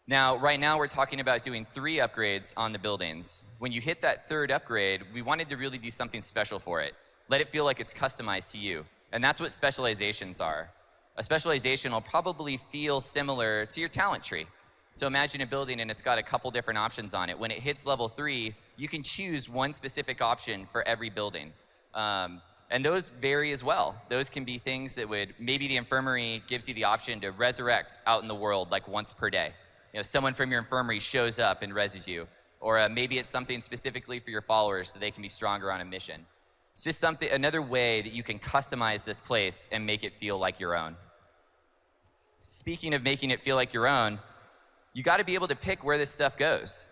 Now, right now we're talking about doing 3 upgrades on the buildings. When you hit that 3rd upgrade, we wanted to really do something special for it. Let it feel like it's customized to you. And that's what specializations are. A specialization will probably feel similar to your talent tree. So imagine a building and it's got a couple different options on it. When it hits level 3, you can choose one specific option for every building. And those vary as well. Those can be things that maybe the infirmary gives you the option to resurrect out in the world like once per day. You know, someone from your infirmary shows up and reses you. Or maybe it's something specifically for your followers so they can be stronger on a mission. It's just another way that you can customize this place and make it feel like your own. Speaking of making it feel like your own, you got to be able to pick where this stuff goes.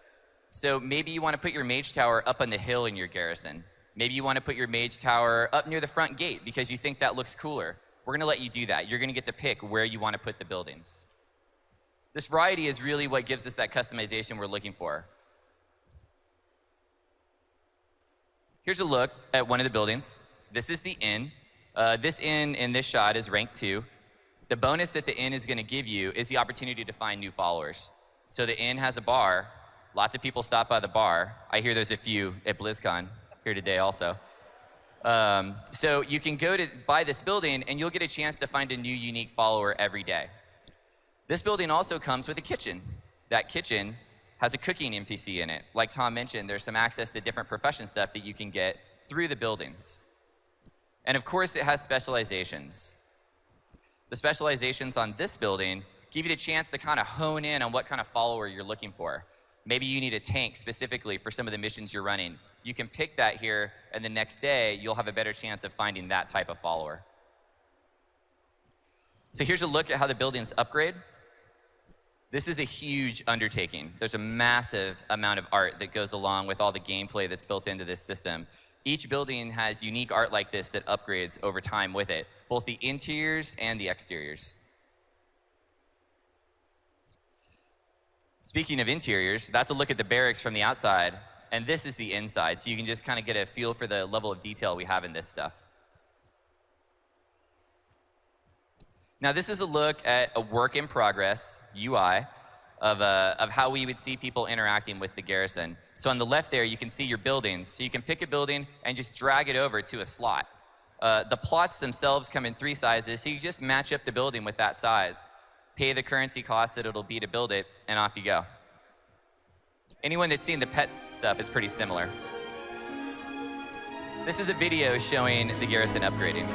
So maybe you want to put your mage tower up on the hill in your garrison. Maybe you want to put your mage tower up near the front gate because you think that looks cooler. We're going to let you do that. You're going to get to pick where you want to put the buildings. This variety is really what gives us that customization we're looking for. Here's a look at one of the buildings. This is the inn. This inn in this shot is rank 2. The bonus that the inn is going to give you is the opportunity to find new followers. So the inn has a bar. Lots of people stop by the bar. I hear there's a few at BlizzCon here today also. So you can go to buy this building and you'll get a chance to find a new unique follower every day. This building also comes with a kitchen. That kitchen has a cooking NPC in it. Like Tom mentioned, there's some access to different profession stuff that you can get through the buildings. And of course, it has specializations. The specializations on this building give you the chance to kind of hone in on what kind of follower you're looking for. Maybe you need a tank specifically for some of the missions you're running. You can pick that here, and the next day, you'll have a better chance of finding that type of follower. So here's a look at how the buildings upgrade. This is a huge undertaking. There's a massive amount of art that goes along with all the gameplay that's built into this system. Each building has unique art like this that upgrades over time with it, both the interiors and the exteriors. Speaking of interiors, that's a look at the barracks from the outside, and this is the inside, so you can just kind of get a feel for the level of detail we have in this stuff. Now, this is a look at a work in progress UI of how we would see people interacting with the garrison. So on the left there, you can see your buildings. So you can pick a building and just drag it over to a slot. The plots themselves come in 3 sizes, so you just match up the building with that size, pay the currency cost that it'll be to build it, and off you go. Anyone that's seen the pet stuff, it's pretty similar. This is a video showing the garrison upgrading.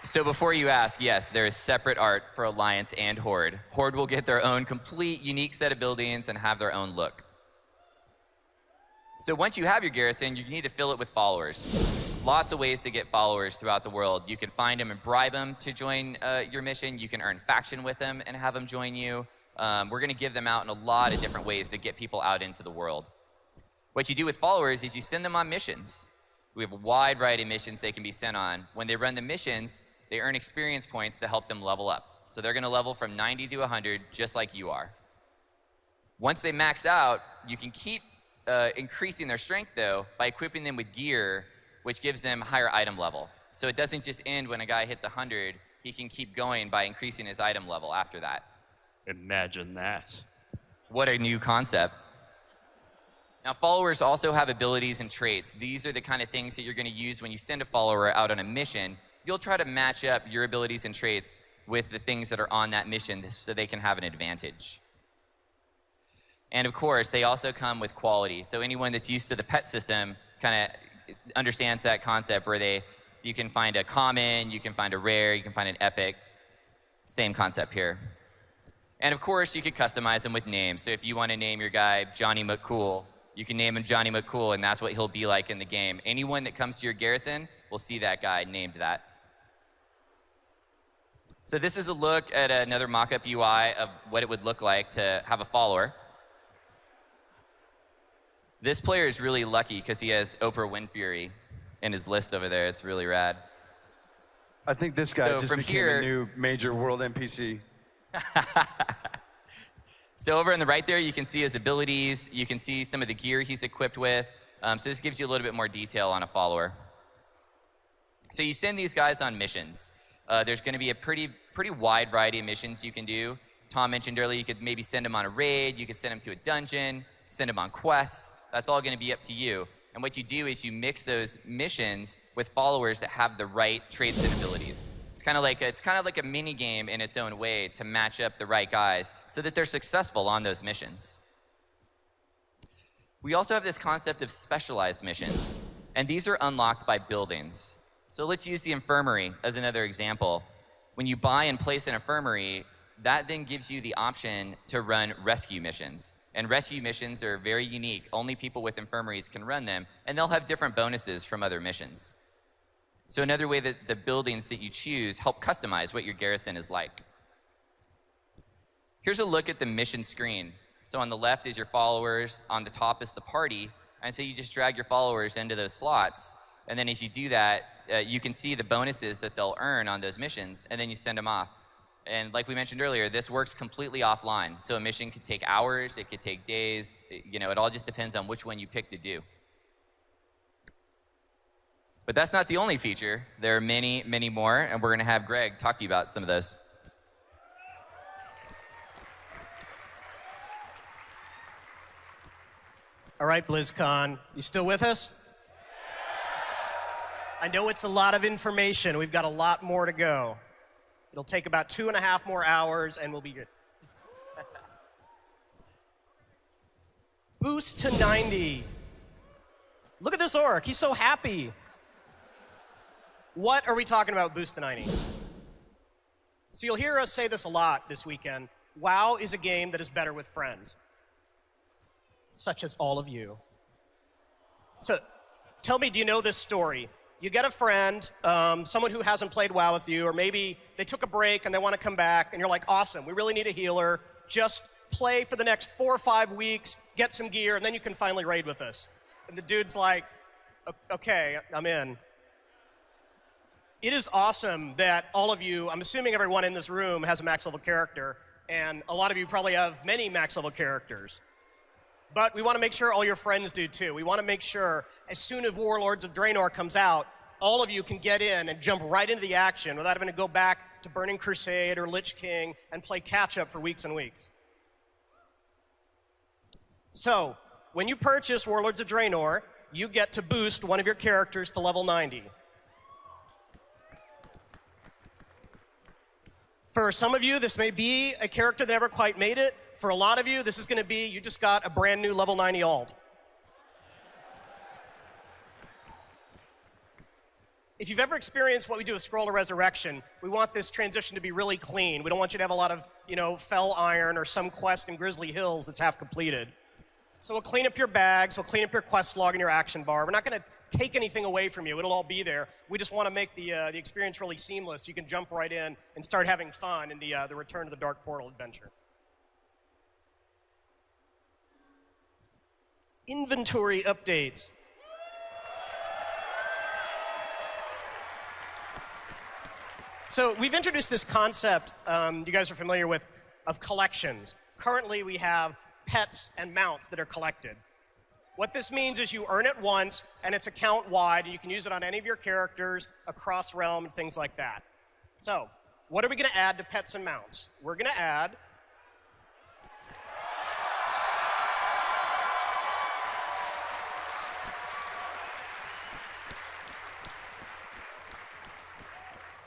So before you ask, yes, there is separate art for Alliance and Horde. Horde will get their own complete, unique set of buildings and have their own look. So once you have your garrison, you need to fill it with followers. Lots of ways to get followers throughout the world. You can find them and bribe them to join your mission. You can earn faction with them and have them join you. We're going to give them out in a lot of different ways to get people out into the world. What you do with followers is you send them on missions. We have a wide variety of missions they can be sent on. When they run the missions, they earn experience points to help them level up. So they're going to level from 90 to 100, just like you are. Once they max out, you can keep increasing their strength, though, by equipping them with gear, which gives them higher item level. So it doesn't just end when a guy hits 100. He can keep going by increasing his item level after that.
Imagine that.
What a new concept. Now, followers also have abilities and traits. These are the kind of things that you're going to use when you send a follower out on a mission. You'll try to match up your abilities and traits with the things that are on that mission so they can have an advantage. And of course, they also come with quality. So anyone that's used to the pet system kind of understands that concept where you can find a common, you can find a rare, you can find an epic. Same concept here. And of course, you could customize them with names. So if you want to name your guy Johnny McCool, you can name him Johnny McCool, and that's what he'll be like in the game. Anyone that comes to your garrison will see that guy named that. So this is a look at another mock-up UI of what it would look like to have a follower. This player is really lucky because he has Oprah Winfrey in his list over there. It's really rad.
I think this guy
So
just
from
became
here-
a new major world NPC.
So over on the right there, you can see his abilities. You can see some of the gear he's equipped with. So this gives you a little bit more detail on a follower. So you send these guys on missions. There's going to be a pretty wide variety of missions you can do. Tom mentioned earlier you could maybe send them on a raid. You could send them to a dungeon, send them on quests. That's all going to be up to you. And what you do is you mix those missions with followers that have the right traits and abilities. It's kind of like a mini game in its own way to match up the right guys so that they're successful on those missions. We also have this concept of specialized missions, and these are unlocked by buildings. So let's use the infirmary as another example. When you buy and place an infirmary, that then gives you the option to run rescue missions. And rescue missions are very unique. Only people with infirmaries can run them, and they'll have different bonuses from other missions. So another way that the buildings that you choose help customize what your garrison is like. Here's a look at the mission screen. So on the left is your followers, on the top is the party, and so you just drag your followers into those slots, and then as you do that, you can see the bonuses that they'll earn on those missions, and then you send them off. And like we mentioned earlier, this works completely offline. So a mission could take hours, it could take days, it all just depends on which one you pick to do. But that's not the only feature. There are many, many more, and we're gonna have Greg talk to you about some of those.
All right, BlizzCon, you still with us? I know it's a lot of information. We've got a lot more to go. It'll take about 2.5 more hours, and we'll be good. Boost to 90. Look at this orc. He's so happy. What are we talking about, Boost to 90? So you'll hear us say this a lot this weekend. WoW is a game that is better with friends, such as all of you. So tell me, do you know this story? You get a friend, someone who hasn't played WoW with you, or maybe they took a break and they want to come back, and you're like, awesome, we really need a healer. Just play for the next 4 or 5 weeks, get some gear, and then you can finally raid with us. And the dude's like, okay, I'm in. It is awesome that all of you, I'm assuming everyone in this room has a max level character, and a lot of you probably have many max level characters. But we want to make sure all your friends do too. We want to make sure as soon as Warlords of Draenor comes out, all of you can get in and jump right into the action without having to go back to Burning Crusade or Lich King and play catch up for weeks and weeks. So, when you purchase Warlords of Draenor, you get to boost one of your characters to level 90. For some of you, this may be a character that never quite made it. For a lot of you, this is going to be, you just got a brand new level 90 alt. If you've ever experienced what we do with Scroll of Resurrection, we want this transition to be really clean. We don't want you to have a lot of, Fell Iron or some quest in Grizzly Hills that's half completed. So we'll clean up your bags, we'll clean up your quest log and your action bar. We're not going to take anything away from you. It'll all be there. We just want to make the experience really seamless. You can jump right in and start having fun in the Return to the Dark Portal adventure. Inventory updates. So we've introduced this concept you guys are familiar with of collections. Currently we have pets and mounts that are collected. What this means is you earn it once and it's account wide and you can use it on any of your characters across realm and things like that. So what are we going to add to pets and mounts? We're going to add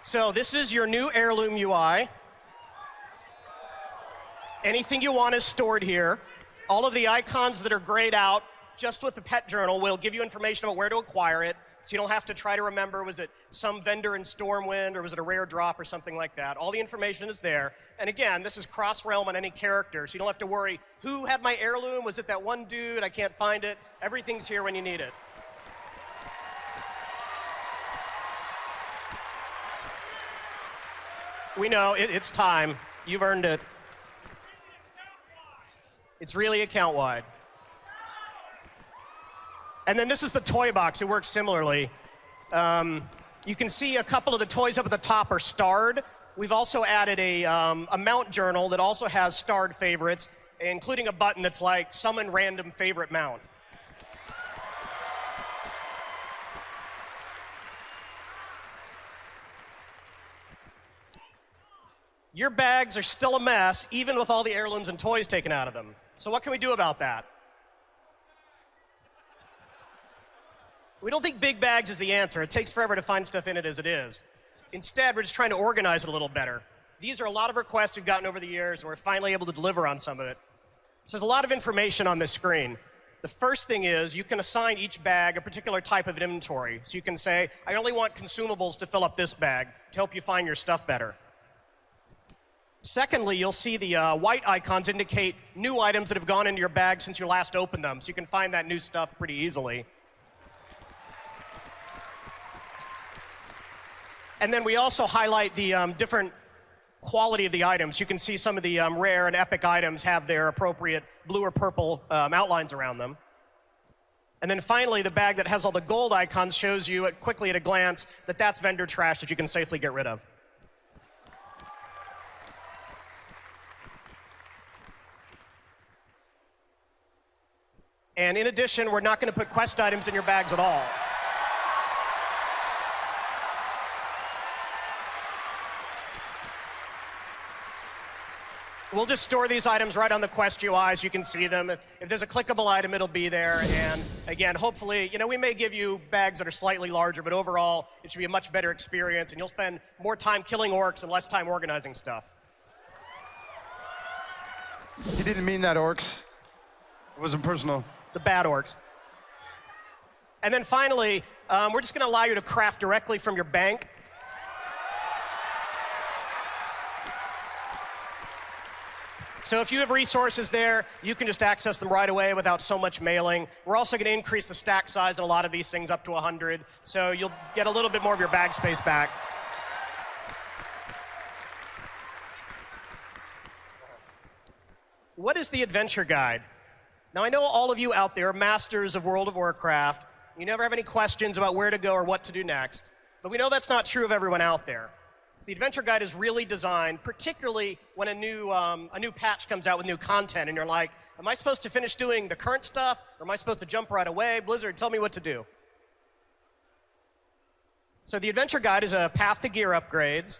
So this is your new heirloom UI. Anything you want is stored here. All of the icons that are grayed out, just with the pet journal, will give you information about where to acquire it, so you don't have to try to remember, was it some vendor in Stormwind, or was it a rare drop, or something like that. All the information is there. And again, this is cross-realm on any character, so you don't have to worry, who had my heirloom? Was it that one dude? I can't find it. Everything's here when you need it. We know, it's time. You've earned it. It's really account-wide. And then this is the toy box. It works similarly. You can see a couple of the toys up at the top are starred. We've also added a mount journal that also has starred favorites, including a button that's like summon random favorite mount. Your bags are still a mess, even with all the heirlooms and toys taken out of them. So what can we do about that? We don't think big bags is the answer. It takes forever to find stuff in it as it is. Instead, we're just trying to organize it a little better. These are a lot of requests we've gotten over the years, and we're finally able to deliver on some of it. So there's a lot of information on this screen. The first thing is you can assign each bag a particular type of inventory. So you can say, I only want consumables to fill up this bag to help you find your stuff better. Secondly, you'll see the white icons indicate new items that have gone into your bag since you last opened them, so you can find that new stuff pretty easily. And then we also highlight the different quality of the items. You can see some of the rare and epic items have their appropriate blue or purple outlines around them. And then finally, the bag that has all the gold icons shows you quickly at a glance that that's vendor trash that you can safely get rid of. And in addition, we're not going to put quest items in your bags at all. We'll just store these items right on the Quest UI so you can see them. If there's a clickable item, it'll be there. And again, hopefully, we may give you bags that are slightly larger, but overall, it should be a much better experience, and you'll spend more time killing orcs and less time organizing stuff.
He didn't mean that, orcs. It wasn't personal.
The bad orcs. And then finally, we're just going to allow you to craft directly from your bank. So if you have resources there, you can just access them right away without so much mailing. We're also going to increase the stack size in a lot of these things up to 100, so you'll get a little bit more of your bag space back. What is the adventure guide? Now, I know all of you out there are masters of World of Warcraft. You never have any questions about where to go or what to do next. But we know that's not true of everyone out there. So the adventure guide is really designed, particularly when a new patch comes out with new content, and you're like, am I supposed to finish doing the current stuff, or am I supposed to jump right away? Blizzard, tell me what to do. So the adventure guide is a path to gear upgrades.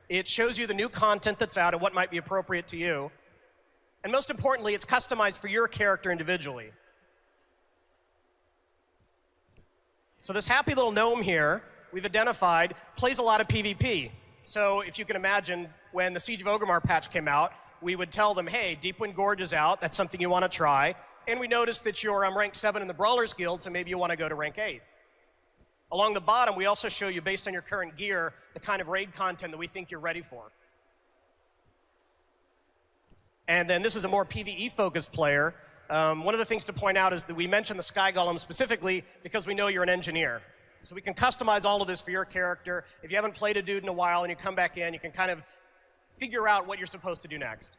It shows you the new content that's out and what might be appropriate to you. And most importantly, it's customized for your character individually. So this happy little gnome here, we've identified, plays a lot of PvP. So if you can imagine, when the Siege of Orgrimmar patch came out, we would tell them, hey, Deepwind Gorge is out, that's something you want to try. And we noticed that you're rank 7 in the Brawlers Guild, so maybe you want to go to rank 8. Along the bottom, we also show you, based on your current gear, the kind of raid content that we think you're ready for. And then this is a more PvE-focused player. One of the things to point out is that we mentioned the Sky Golem specifically because we know you're an engineer. So we can customize all of this for your character. If you haven't played a dude in a while and you come back in, you can kind of figure out what you're supposed to do next.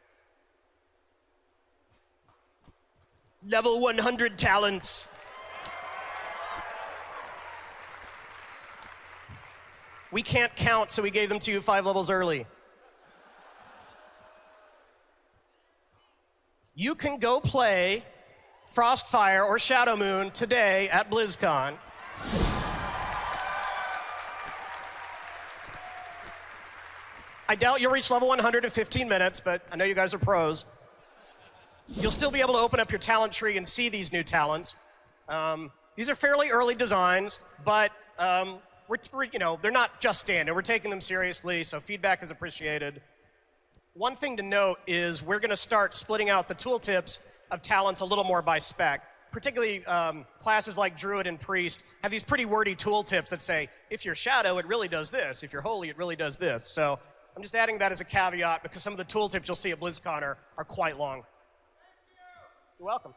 Level 100 talents. We can't count, so we gave them to you 5 levels early. You can go play Frostfire or Shadow Moon today at Blizzcon. I doubt you'll reach level 100 in 15 minutes, but I know you guys are pros. You'll still be able to open up your talent tree and see these new talents. These are fairly early designs, but they're not just standard. We're taking them seriously, so feedback is appreciated. One thing to note is we're going to start splitting out the tooltips of talents a little more by spec. Particularly classes like Druid and Priest have these pretty wordy tooltips that say, if you're Shadow, it really does this. If you're Holy, it really does this. So I'm just adding that as a caveat because some of the tooltips you'll see at BlizzCon are quite long. You're welcome.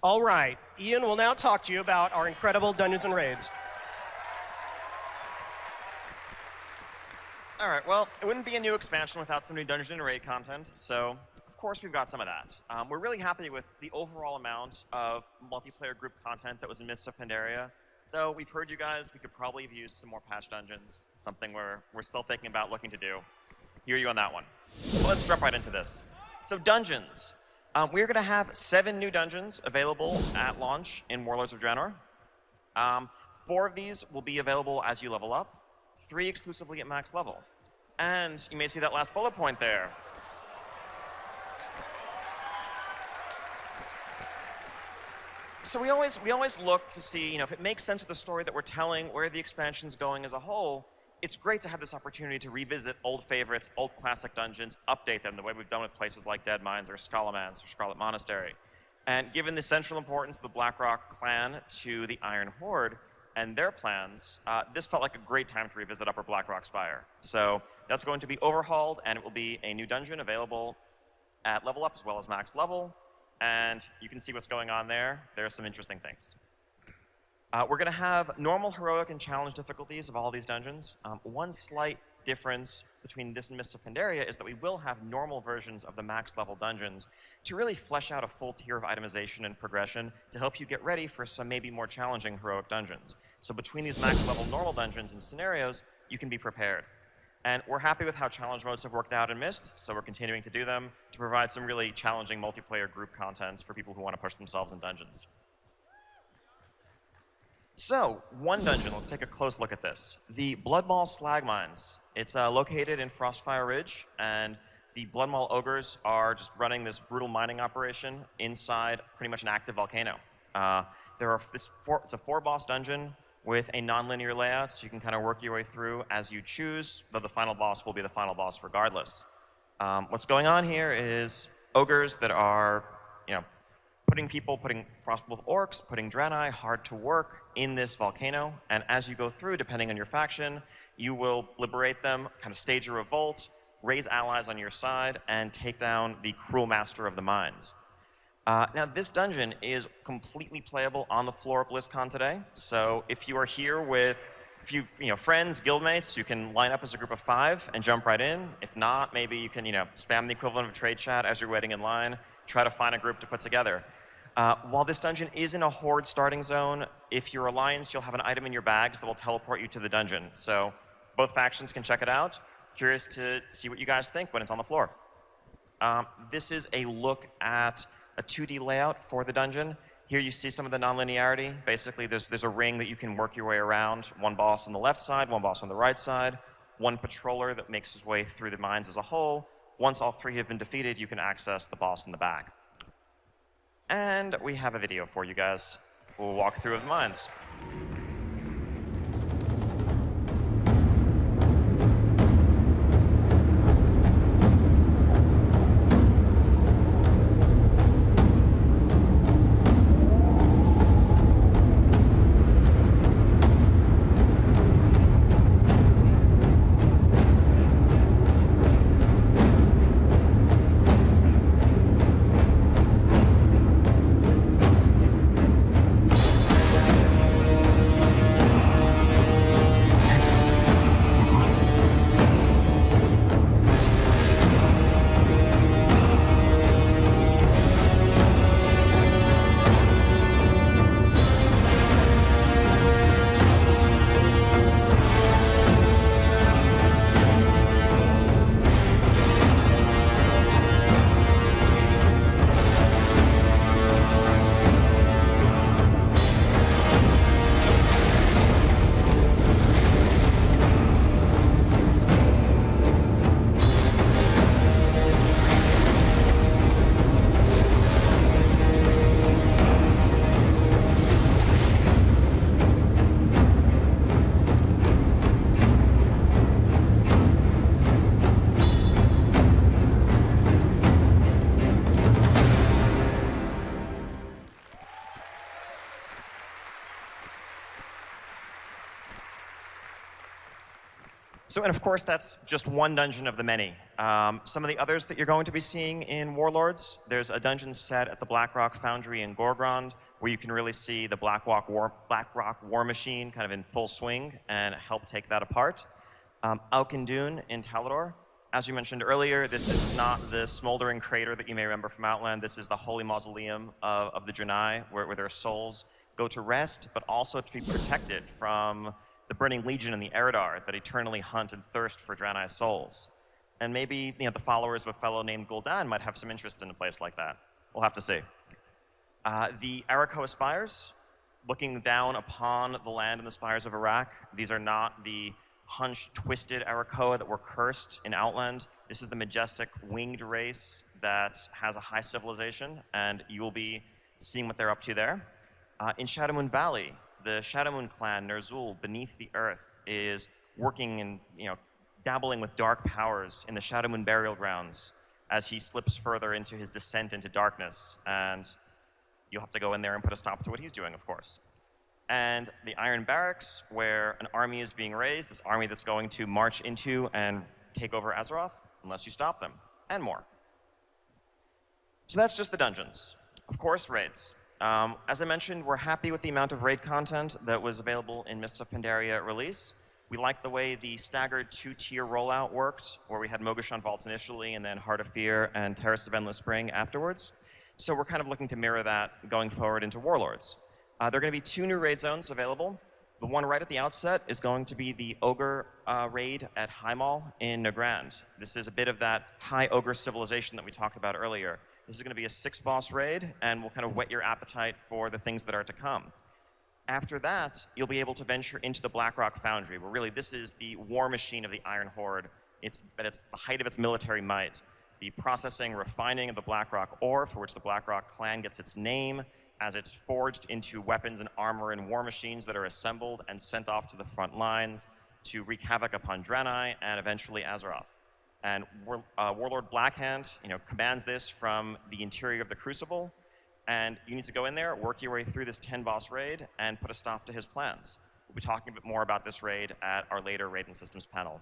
All right, Ian will now talk to you about our incredible Dungeons and Raids.
All right, well, it wouldn't be a new expansion without some new Dungeon and Raid content, so of course we've got some of that. We're really happy with the overall amount of multiplayer group content that was in Mists of Pandaria. Though we've heard you guys, we could probably have used some more patch dungeons, something we're still thinking about looking to do. Hear you on that one. Well, let's jump right into this. So dungeons. We're going to have 7 new dungeons available at launch in Warlords of Draenor. 4 of these will be available as you level up, 3 exclusively at max level. And you may see that last bullet point there. So we always look to see, if it makes sense with the story that we're telling, where the expansion's going as a whole. It's great to have this opportunity to revisit old favorites, old classic dungeons, update them the way we've done with places like Deadmines or Scholomance or Scarlet Monastery. And given the central importance of the Blackrock clan to the Iron Horde and their plans, this felt like a great time to revisit Upper Blackrock Spire. So that's going to be overhauled, and it will be a new dungeon available at level up as well as max level. And you can see what's going on there. There are some interesting things. We're going to have normal, heroic, and challenge difficulties of all these dungeons. One slight difference between this and Mists of Pandaria is that we will have normal versions of the max level dungeons to really flesh out a full tier of itemization and progression to help you get ready for some maybe more challenging heroic dungeons. So between these max level normal dungeons and scenarios, you can be prepared. And we're happy with how challenge modes have worked out in Mist, so we're continuing to do them to provide some really challenging multiplayer group content for people who want to push themselves in dungeons. So, one dungeon, let's take a close look at this. The Bloodmaw Slag Mines. It's located in Frostfire Ridge, and the Bloodmaw Ogres are just running this brutal mining operation inside pretty much an active volcano. It's a 4-boss dungeon with a non-linear layout, so you can kind of work your way through as you choose, though the final boss will be the final boss regardless. What's going on here is ogres that are, putting Frostwolf orcs, putting Draenei hard to work in this volcano, and as you go through, depending on your faction, you will liberate them, kind of stage a revolt, raise allies on your side, and take down the cruel master of the mines. Now, this dungeon is completely playable on the floor of Blizzcon today, so if you are here with a few friends, guildmates, you can line up as a group of 5 and jump right in. If not, maybe you can spam the equivalent of a trade chat as you're waiting in line, try to find a group to put together. While this dungeon is in a Horde starting zone, if you're Alliance, you'll have an item in your bags that will teleport you to the dungeon. So both factions can check it out. Curious to see what you guys think when it's on the floor. This is a look at a 2D layout for the dungeon. Here you see some of the non-linearity. Basically, there's a ring that you can work your way around. One boss on the left side, one boss on the right side, one patroller that makes his way through the mines as a whole. Once all 3 have been defeated, you can access the boss in the back. And we have a video for you guys. We'll walk through the mines. So, and of course, that's just one dungeon of the many. Some of the others that you're going to be seeing in Warlords, there's a dungeon set at the Blackrock Foundry in Gorgrond, where you can really see the Blackrock War Machine kind of in full swing and help take that apart. Alkindun in Talador, as you mentioned earlier, this is not the smoldering crater that you may remember from Outland. This is the holy mausoleum of the Draenei, where their souls go to rest, but also to be protected from the Burning Legion and the Eridar that eternally hunt and thirst for Draenei's souls. And maybe the followers of a fellow named Gul'dan might have some interest in a place like that. We'll have to see. The Arakoa Spires, looking down upon the land and the spires of Iraq. These are not the hunched, twisted Arakoa that were cursed in Outland. This is the majestic winged race that has a high civilization, and you will be seeing what they're up to there. In Shadowmoon Valley, the Shadowmoon clan, Ner'zhul, beneath the earth, is working and dabbling with dark powers in the Shadowmoon burial grounds as he slips further into his descent into darkness, and you'll have to go in there and put a stop to what he's doing, of course. And the Iron Barracks, where an army is being raised, this army that's going to march into and take over Azeroth, unless you stop them, and more. So that's just the dungeons. Of course, raids. As I mentioned, we're happy with the amount of raid content that was available in Mists of Pandaria release. We like the way the staggered two-tier rollout worked, where we had Mogu'shan Vaults initially, and then Heart of Fear and Terrace of Endless Spring afterwards. So we're kind of looking to mirror that going forward into Warlords. There are going to be 2 new raid zones available. The one right at the outset is going to be the Ogre raid at Highmaul in Nagrand. This is a bit of that high Ogre civilization that we talked about earlier. This is going to be a 6-boss raid, and will kind of whet your appetite for the things that are to come. After that, you'll be able to venture into the Blackrock Foundry, where really this is the war machine of the Iron Horde. It's the height of its military might. The processing, refining of the Blackrock ore, for which the Blackrock clan gets its name, as it's forged into weapons and armor and war machines that are assembled and sent off to the front lines to wreak havoc upon Draenei and eventually Azeroth. And Warlord Blackhand, commands this from the interior of the Crucible, and you need to go in there, work your way through this 10-boss raid, and put a stop to his plans. We'll be talking a bit more about this raid at our later Raid and Systems panel.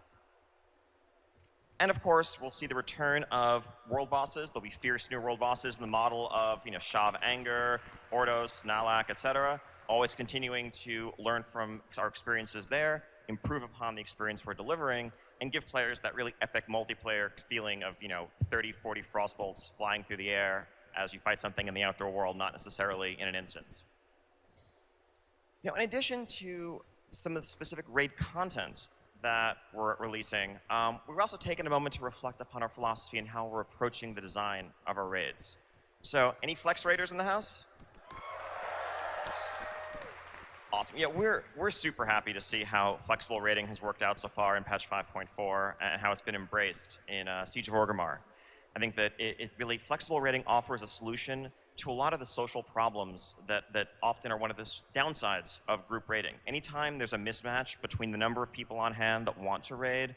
And of course, we'll see the return of world bosses. There'll be fierce new world bosses in the model of, Shav Anger, Ordos, Nalak, etc. Always continuing to learn from our experiences there, improve upon the experience we're delivering, and give players that really epic multiplayer feeling of, 30, 40 frostbolts flying through the air as you fight something in the outdoor world, not necessarily in an instance. In addition to some of the specific raid content that we're releasing, we've also taken a moment to reflect upon our philosophy and how we're approaching the design of our raids. So, any Flex Raiders in the house? Awesome. Yeah, we're super happy to see how flexible raiding has worked out so far in patch 5.4 and how it's been embraced in Siege of Orgrimmar. I think that really, flexible raiding offers a solution to a lot of the social problems that often are one of the downsides of group raiding. Anytime there's a mismatch between the number of people on hand that want to raid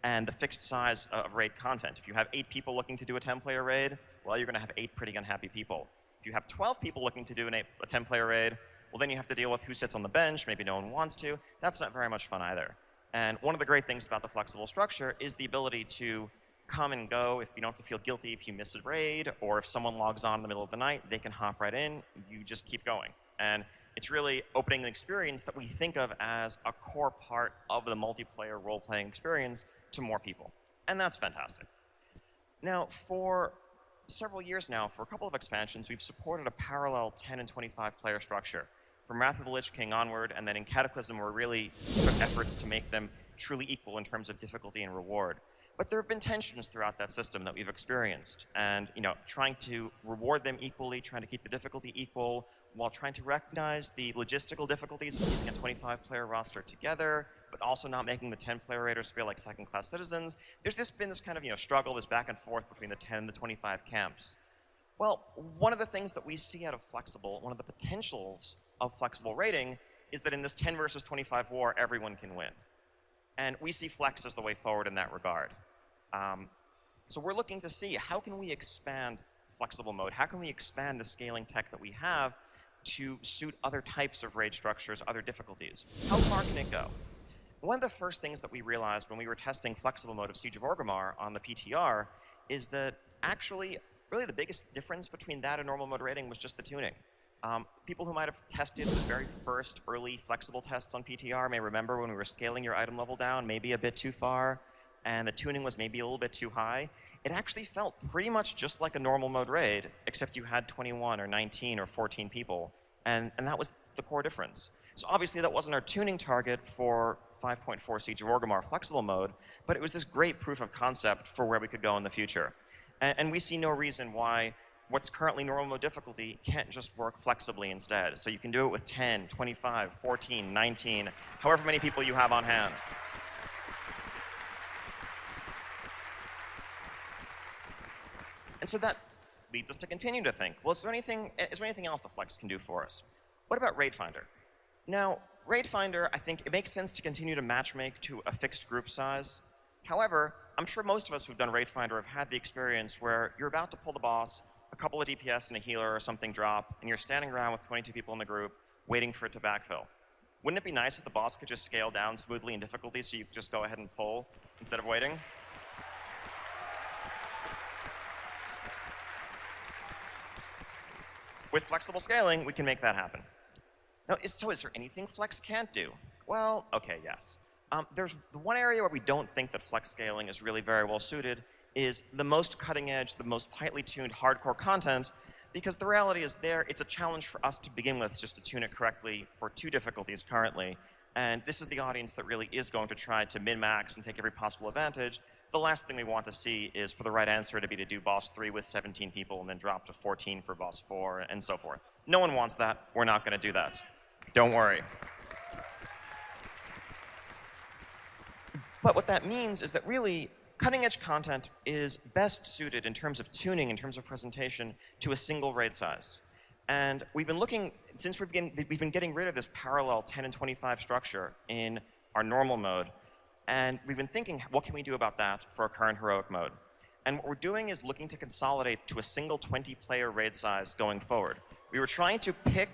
and the fixed size of raid content. If you have 8 people looking to do a 10-player raid, well, you're going to have 8 pretty unhappy people. If you have 12 people looking to do a 10-player raid, well, then you have to deal with who sits on the bench, maybe no one wants to. That's not very much fun either. And one of the great things about the flexible structure is the ability to come and go. If you don't have to feel guilty if you miss a raid, or if someone logs on in the middle of the night, they can hop right in. You just keep going. And it's really opening an experience that we think of as a core part of the multiplayer role-playing experience to more people. And that's fantastic. Now, for several years now, for a couple of expansions, we've supported a parallel 10 and 25 player structure. From Wrath of the Lich King onward, and then in Cataclysm, we really took efforts to make them truly equal in terms of difficulty and reward. But there have been tensions throughout that system that we've experienced, and trying to reward them equally, trying to keep the difficulty equal, while trying to recognize the logistical difficulties of keeping a 25-player roster together, but also not making the 10-player raiders feel like second-class citizens. There's been this kind of struggle, this back and forth between the 10 and the 25 camps. Well, one of the things that we see out of Flexible, one of the potentials of flexible raiding, is that in this 10 versus 25 war, everyone can win. And we see Flex as the way forward in that regard. So we're looking to see how can we expand flexible mode? How can we expand the scaling tech that we have to suit other types of raid structures, other difficulties? How far can it go? One of the first things that we realized when we were testing flexible mode of Siege of Orgrimmar on the PTR is that actually, really the biggest difference between that and normal mode raiding was just the tuning. People who might have tested the very first early flexible tests on PTR may remember when we were scaling your item level down maybe a bit too far, and the tuning was maybe a little bit too high, it actually felt pretty much just like a normal mode raid, except you had 21 or 19 or 14 people, and that was the core difference. So obviously that wasn't our tuning target for 5.4 Siege of Orgrimmar flexible mode, but it was this great proof of concept for where we could go in the future. And we see no reason why what's currently normal mode difficulty can't just work flexibly instead. So you can do it with 10, 25, 14, 19, however many people you have on hand. And so that leads us to continue to think, well, is there anything else the Flex can do for us? What about Raid Finder? Now, Raid Finder, I think it makes sense to continue to matchmake to a fixed group size. However, I'm sure most of us who've done Raid Finder have had the experience where you're about to pull the boss, a couple of DPS and a healer or something drop, and you're standing around with 22 people in the group waiting for it to backfill. Wouldn't it be nice if the boss could just scale down smoothly in difficulty so you could just go ahead and pull instead of waiting? With flexible scaling, we can make that happen. Now, so is there anything Flex can't do? Well, okay, yes. There's one area where we don't think that Flex scaling is really very well suited is the most cutting edge, the most tightly tuned hardcore content, because the reality is it's a challenge for us to begin with just to tune it correctly for 2 difficulties currently. And this is the audience that really is going to try to min-max and take every possible advantage. The last thing we want to see is for the right answer to be to do boss 3 with 17 people and then drop to 14 for boss 4 and so forth. No one wants that. We're not going to do that. Don't worry. But what that means is that really cutting-edge content is best suited in terms of tuning, in terms of presentation, to a single raid size. And we've been looking, since we've been getting rid of this parallel 10 and 25 structure in our normal mode, and we've been thinking, what can we do about that for our current heroic mode? And what we're doing is looking to consolidate to a single 20-player raid size going forward. We were trying to pick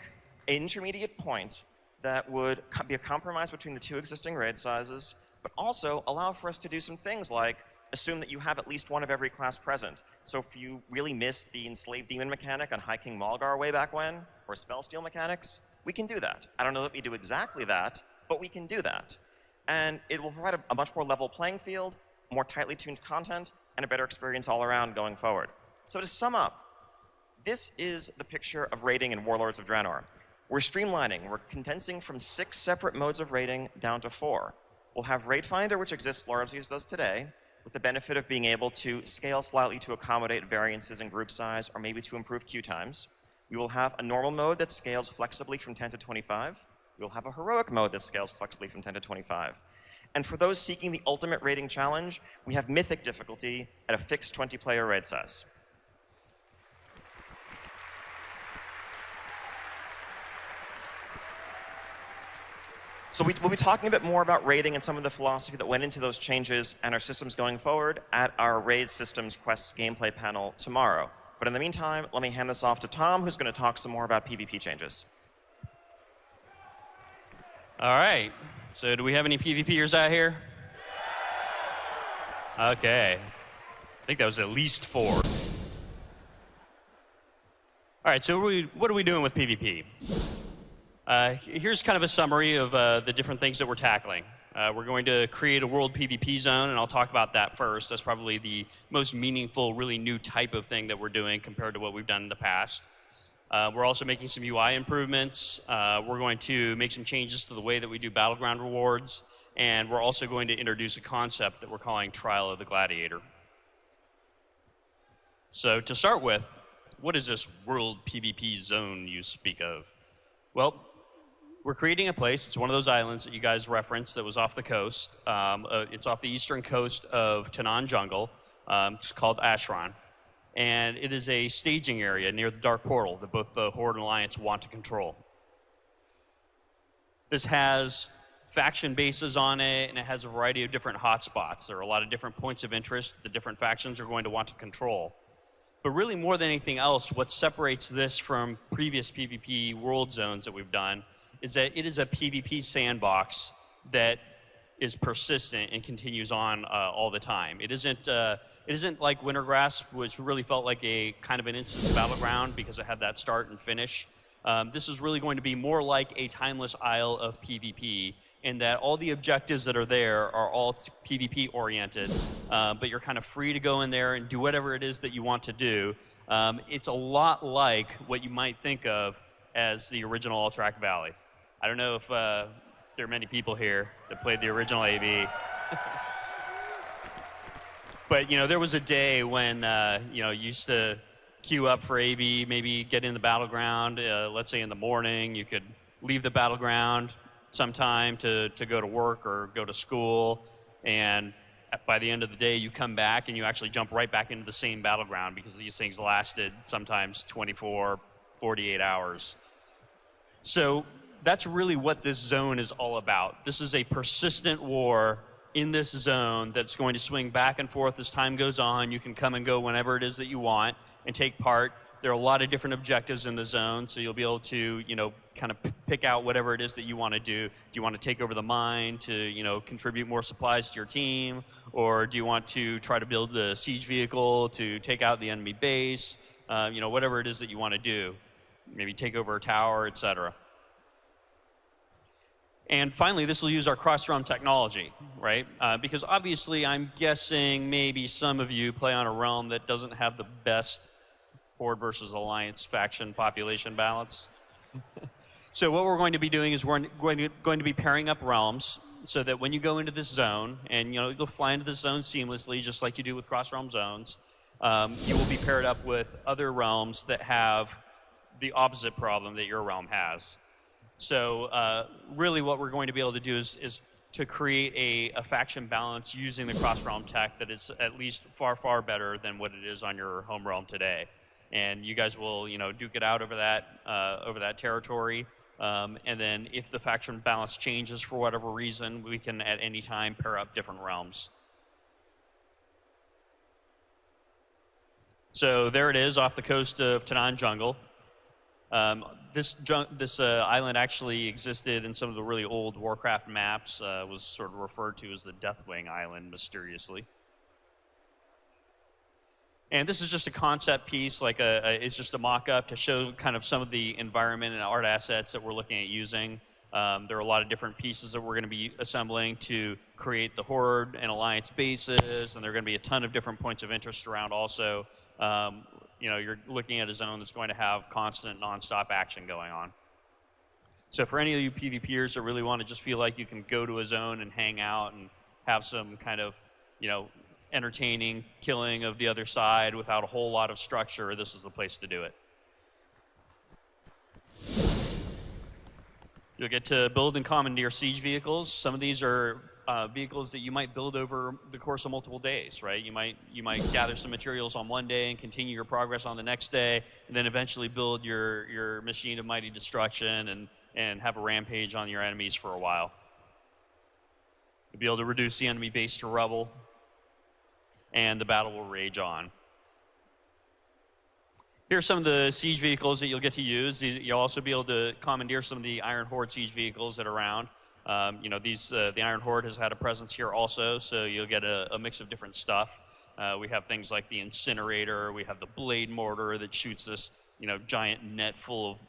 an intermediate point that would be a compromise between the 2 existing raid sizes, but also allow for us to do some things like assume that you have at least one of every class present. So if you really missed the Enslaved Demon mechanic on High King Malgar way back when, or Spell Steal mechanics, we can do that. I don't know that we do exactly that, but we can do that. And it will provide a much more level playing field, more tightly tuned content, and a better experience all around going forward. So to sum up, this is the picture of raiding in Warlords of Draenor. We're streamlining. We're condensing from 6 separate modes of raiding down to 4. We'll have Raid Finder, which exists largely as does today, with the benefit of being able to scale slightly to accommodate variances in group size or maybe to improve queue times. We will have a normal mode that scales flexibly from 10 to 25. We'll have a heroic mode that scales flexibly from 10 to 25. And for those seeking the ultimate raiding challenge, we have mythic difficulty at a fixed 20-player raid size. So we'll be talking a bit more about raiding and some of the philosophy that went into those changes and our systems going forward at our Raid Systems Quests gameplay panel tomorrow. But in the meantime, let me hand this off to Tom, who's going to talk some more about PvP changes.
All right. So do we have any PvPers out here? Okay. I think that was at least 4. All right, so what are we doing with PvP? Here's kind of a summary of the different things that we're tackling. We're going to create a world PvP zone, and I'll talk about that first. That's probably the most meaningful, really new type of thing that we're doing compared to what we've done in the past. We're also making some UI improvements. We're going to make some changes to the way that we do Battleground rewards, and we're also going to introduce a concept that we're calling Trial of the Gladiator. So to start with, what is this world PvP zone you speak of? Well, we're creating a place. It's one of those islands that you guys referenced that was off the coast. It's off the eastern coast of Tanan Jungle. It's called Ashran. And it is a staging area near the Dark Portal that both the Horde and Alliance want to control. This has faction bases on it, and it has a variety of different hotspots. There are a lot of different points of interest the different factions are going to want to control. But really, more than anything else, what separates this from previous PvP world zones that we've done is that it is a PvP sandbox that is persistent and continues on all the time. It isn't like Wintergrass, which really felt like a kind of an instance battleground because it had that start and finish. This is really going to be more like a timeless isle of PvP in that all the objectives that are there are all PvP oriented, but you're kind of free to go in there and do whatever it is that you want to do. It's a lot like what you might think of as the original Alterac Valley. I don't know if there are many people here that played the original AV. But there was a day when you used to queue up for AV, maybe get in the battleground. Let's say in the morning, you could leave the battleground sometime to go to work or go to school, and by the end of the day, you come back and you actually jump right back into the same battleground because these things lasted sometimes 24, 48 hours. So that's really what this zone is all about. This is a persistent war in this zone that's going to swing back and forth as time goes on. You can come and go whenever it is that you want and take part. There are a lot of different objectives in the zone, so you'll be able to, kind of pick out whatever it is that you want to do. Do you want to take over the mine to, contribute more supplies to your team? Or do you want to try to build a siege vehicle to take out the enemy base? Whatever it is that you want to do. Maybe take over a tower, etc. And finally, this will use our cross-realm technology, right? Because obviously, I'm guessing maybe some of you play on a realm that doesn't have the best Horde versus Alliance faction population balance. So what we're going to be doing is we're going to be pairing up realms so that when you go into this zone, and you'll fly into this zone seamlessly, just like you do with cross-realm zones, you will be paired up with other realms that have the opposite problem that your realm has. So really what we're going to be able to do is to create a faction balance using the cross-realm tech that is at least far, far better than what it is on your home realm today. And you guys will, duke it out over that territory. And then if the faction balance changes for whatever reason, we can at any time pair up different realms. So there it is off the coast of Tanan Jungle. This island actually existed in some of the really old Warcraft maps, was sort of referred to as the Deathwing Island mysteriously. And this is just a concept piece, it's just a mock-up to show kind of some of the environment and art assets that we're looking at using. There are a lot of different pieces that we're going to be assembling to create the Horde and Alliance bases, and there are going to be a ton of different points of interest around also. You're looking at a zone that's going to have constant, non-stop action going on. So for any of you PvPers that really want to just feel like you can go to a zone and hang out and have some kind of, entertaining killing of the other side without a whole lot of structure, this is the place to do it. You'll get to build and commandeer siege vehicles. Some of these are vehicles that you might build over the course of multiple days, right? You might gather some materials on one day and continue your progress on the next day, and then eventually build your machine of mighty destruction and have a rampage on your enemies for a while. You'll be able to reduce the enemy base to rubble, and the battle will rage on. Here are some of the siege vehicles that you'll get to use. You'll also be able to commandeer some of the Iron Horde siege vehicles that are around. The Iron Horde has had a presence here also, so you'll get a mix of different stuff. We have things like the Incinerator. We have the Blade Mortar that shoots this, giant net full of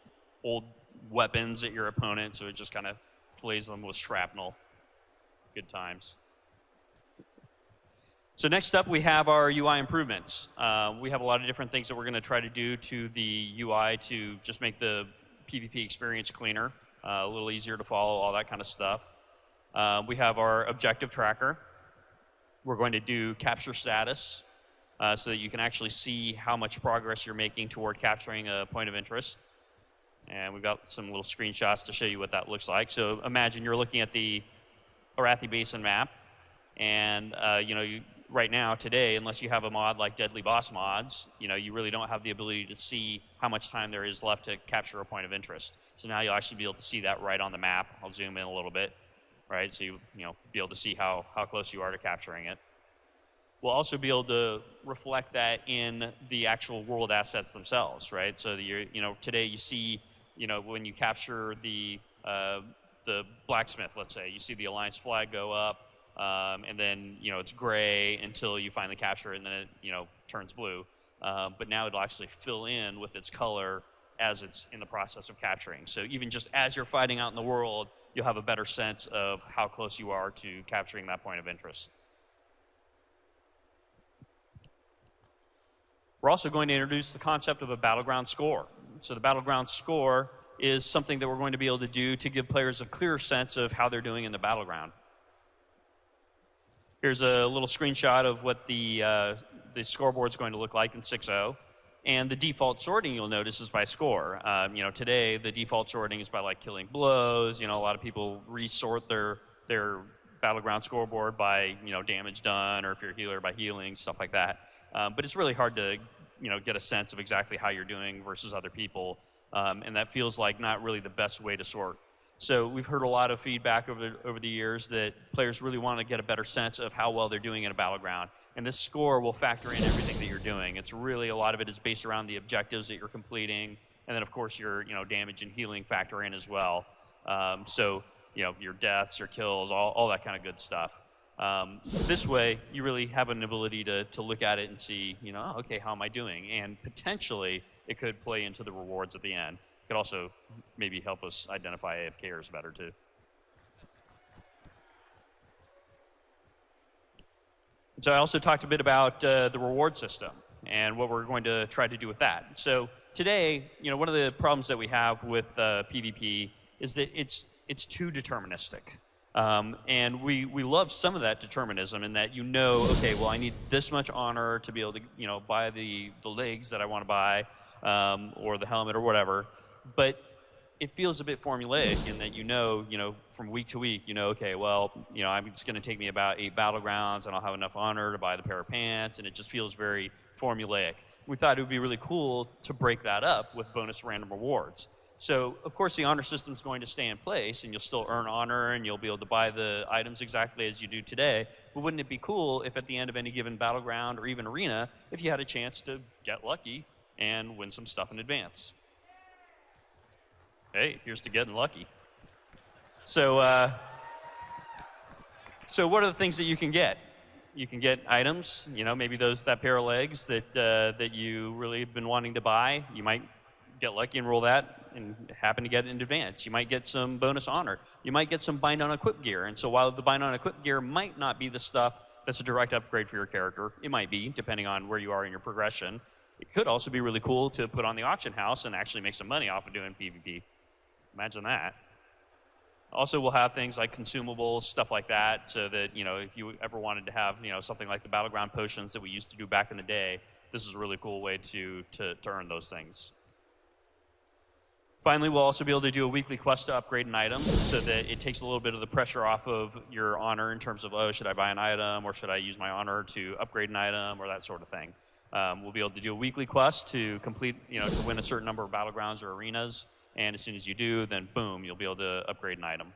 old weapons at your opponent, so it just kind of flays them with shrapnel. Good times. So next up, we have our UI improvements. We have a lot of different things that we're going to try to do to the UI to just make the PvP experience cleaner, a little easier to follow, all that kind of stuff. We have our objective tracker. We're going to do capture status so that you can actually see how much progress you're making toward capturing a point of interest. And we've got some little screenshots to show you what that looks like. So imagine you're looking at the Arathi Basin map, and right now, today, unless you have a mod like Deadly Boss mods, you really don't have the ability to see how much time there is left to capture a point of interest. So now you'll actually be able to see that right on the map. I'll zoom in a little bit, right? So you'll be able to see how close you are to capturing it. We'll also be able to reflect that in the actual world assets themselves, right? So today you see, when you capture the blacksmith, let's say, you see the Alliance flag go up. And then it's gray until you finally capture it, and then it turns blue. But now it'll actually fill in with its color as it's in the process of capturing. So even just as you're fighting out in the world, you'll have a better sense of how close you are to capturing that point of interest. We're also going to introduce the concept of a battleground score. So the battleground score is something that we're going to be able to do to give players a clearer sense of how they're doing in the battleground. Here's a little screenshot of what the scoreboard's going to look like in 6.0. And the default sorting, you'll notice, is by score. Today, the default sorting is by like killing blows. A lot of people resort their battleground scoreboard by damage done, or if you're a healer, by healing, stuff like that. But it's really hard to get a sense of exactly how you're doing versus other people, and that feels like not really the best way to sort. So we've heard a lot of feedback over the years that players really want to get a better sense of how well they're doing in a battleground, and this score will factor in everything that you're doing. It's really, a lot of it is based around the objectives that you're completing, and then of course your damage and healing factor in as well. Your deaths, your kills, all that kind of good stuff. This way, you really have an ability to look at it and see, okay, how am I doing? And potentially, it could play into the rewards at the end. It could also maybe help us identify AFKers better, too. So I also talked a bit about the reward system and what we're going to try to do with that. So today, one of the problems that we have with PvP is that it's too deterministic. And we love some of that determinism in that okay, well, I need this much honor to be able to buy the legs that I want to buy, or the helmet or whatever. But it feels a bit formulaic in that from week to week, okay, well, it's going to take me about 8 battlegrounds and I'll have enough honor to buy the pair of pants, and it just feels very formulaic. We thought it would be really cool to break that up with bonus random rewards. So, of course, the honor system is going to stay in place, and you'll still earn honor, and you'll be able to buy the items exactly as you do today. But wouldn't it be cool if at the end of any given battleground or even arena, if you had a chance to get lucky and win some stuff in advance? Hey, here's to getting lucky. So what are the things that you can get? You can get items, maybe that pair of legs that you really have been wanting to buy. You might get lucky and roll that and happen to get it in advance. You might get some bonus honor. You might get some bind on equip gear. And so while the bind on equip gear might not be the stuff that's a direct upgrade for your character, it might be, depending on where you are in your progression. It could also be really cool to put on the auction house and actually make some money off of doing PvP. Imagine that. Also, we'll have things like consumables, stuff like that, so that, if you ever wanted to have, something like the battleground potions that we used to do back in the day, this is a really cool way to earn those things. Finally, we'll also be able to do a weekly quest to upgrade an item, so that it takes a little bit of the pressure off of your honor in terms of, should I buy an item, or should I use my honor to upgrade an item, or that sort of thing. We'll be able to do a weekly quest to complete, to win a certain number of battlegrounds or arenas, and as soon as you do, then boom, you'll be able to upgrade an item.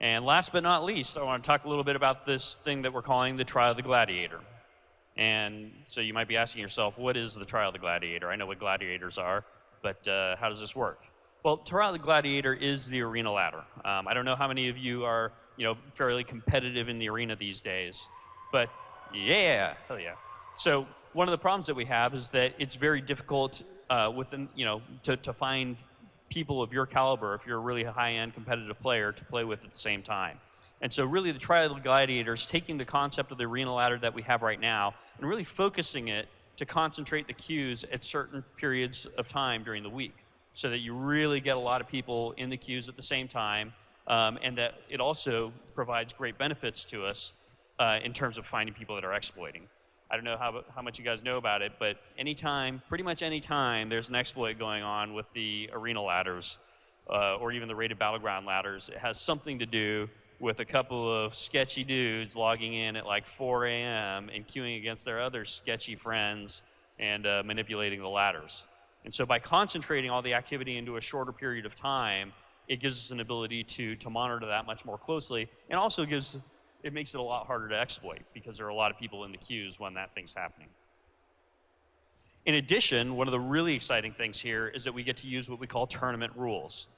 And last but not least, I want to talk a little bit about this thing that we're calling the Trial of the Gladiator. And so you might be asking yourself, what is the Trial of the Gladiator? I know what gladiators are, but how does this work? Well, Trial of the Gladiator is the arena ladder. I don't know how many of you are, fairly competitive in the arena these days, but yeah, hell yeah. So one of the problems that we have is that it's very difficult to find people of your caliber, if you're a really high-end competitive player, to play with at the same time. And so really the Trial of the Gladiator is taking the concept of the arena ladder that we have right now and really focusing it to concentrate the queues at certain periods of time during the week, so that you really get a lot of people in the queues at the same time, and that it also provides great benefits to us in terms of finding people that are exploiting. I don't know how much you guys know about it, but pretty much any time there's an exploit going on with the arena ladders, or even the rated battleground ladders, it has something to do with a couple of sketchy dudes logging in at like 4 a.m. and queuing against their other sketchy friends and manipulating the ladders. And so by concentrating all the activity into a shorter period of time, it gives us an ability to monitor that much more closely, and also it makes it a lot harder to exploit because there are a lot of people in the queues when that thing's happening. In addition, one of the really exciting things here is that we get to use what we call tournament rules.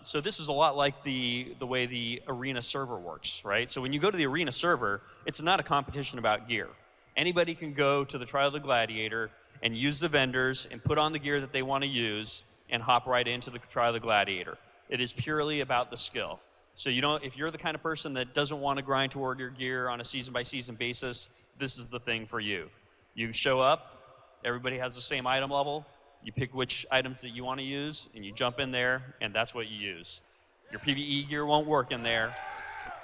So this is a lot like the way the arena server works, right? So when you go to the arena server, it's not a competition about gear. Anybody can go to the Trial of the Gladiator and use the vendors and put on the gear that they want to use and hop right into the Trial of the Gladiator. It is purely about the skill. So if you're the kind of person that doesn't want to grind toward your gear on a season-by-season basis, this is the thing for you. You show up, everybody has the same item level, you pick which items that you want to use, and you jump in there, and that's what you use. Your PvE gear won't work in there,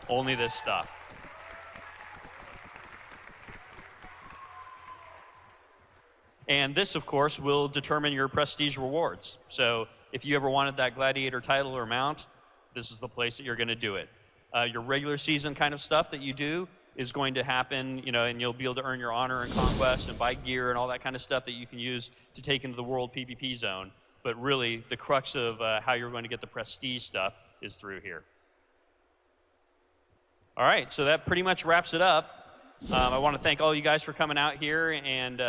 only this stuff. And this, of course, will determine your prestige rewards. So if you ever wanted that Gladiator title or mount, this is the place that you're going to do it. Your regular season kind of stuff that you do is going to happen, and you'll be able to earn your honor and conquest and buy gear and all that kind of stuff that you can use to take into the world PvP zone. But really, the crux of how you're going to get the prestige stuff is through here. All right, so that pretty much wraps it up. I want to thank all you guys for coming out here, and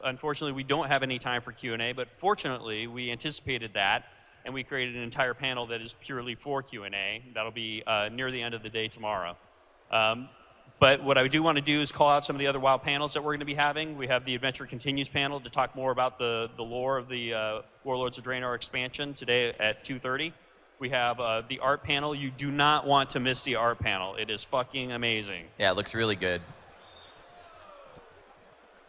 unfortunately we don't have any time for Q&A, but fortunately we anticipated that, and we created an entire panel that is purely for Q&A. That'll be near the end of the day tomorrow. But what I do want to do is call out some of the other WoW panels that we're going to be having. We have the Adventure Continues panel to talk more about the lore of the Warlords of Draenor expansion today at 2:30. We have the art panel. You do not want to miss the art panel. It is fucking amazing.
Yeah, it looks really good.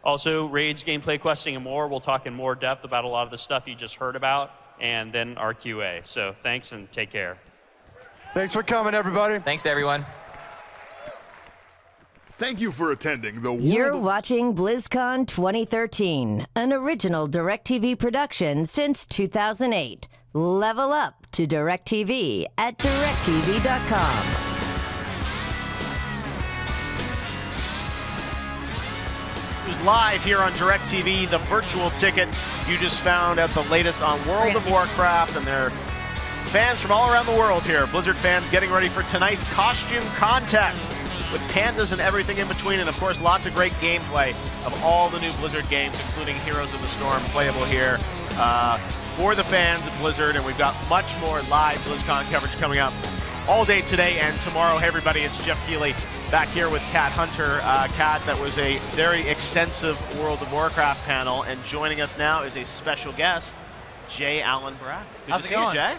Also, raids, gameplay, questing, and more. We'll talk in more depth about a lot of the stuff you just heard about, and then our QA. So thanks and take care.
Thanks for coming, everybody.
Thanks, everyone.
Thank you for attending the
You're
World of
watching BlizzCon 2013, an original DirecTV production since 2008. Level up to DirecTV at directv.com.
Who's live here on DirecTV, the virtual ticket. You just found out the latest on World of Warcraft, and they're fans from all around the world here. Blizzard fans getting ready for tonight's costume contest with pandas and everything in between, and of course lots of great gameplay of all the new Blizzard games, including Heroes of the Storm, playable here for the fans of Blizzard. And we've got much more live BlizzCon coverage coming up all day today and tomorrow. Hey everybody, it's Jeff Keighley back here with Kat Hunter. Kat, that was a very extensive World of Warcraft panel, and joining us now is a special guest, Jay Allen Brack. Good
How's
to
it
see
going?
you, Jay.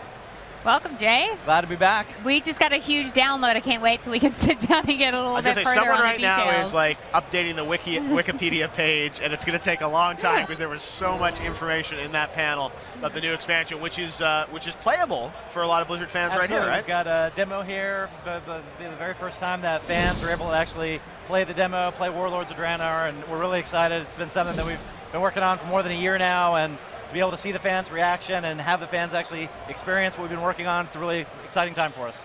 Welcome, Jay. Glad to be back. We just got a huge download. I can't wait till we can sit down and get a little
I was
bit
going to say,
further
someone
on
right
the
now
details.
is like updating the Wikipedia page, and it's going to take a long time because there was so much information in that panel about the new expansion, which is playable for a lot of Blizzard fans right here, right?
We've got a demo here for the very first time that fans are able to actually play the demo, play Warlords of Draenor, and we're really excited. It's been something that we've been working on for more than a year now, and to be able to see the fans' reaction and have the fans actually experience what we've been working on, it's a really exciting time for us.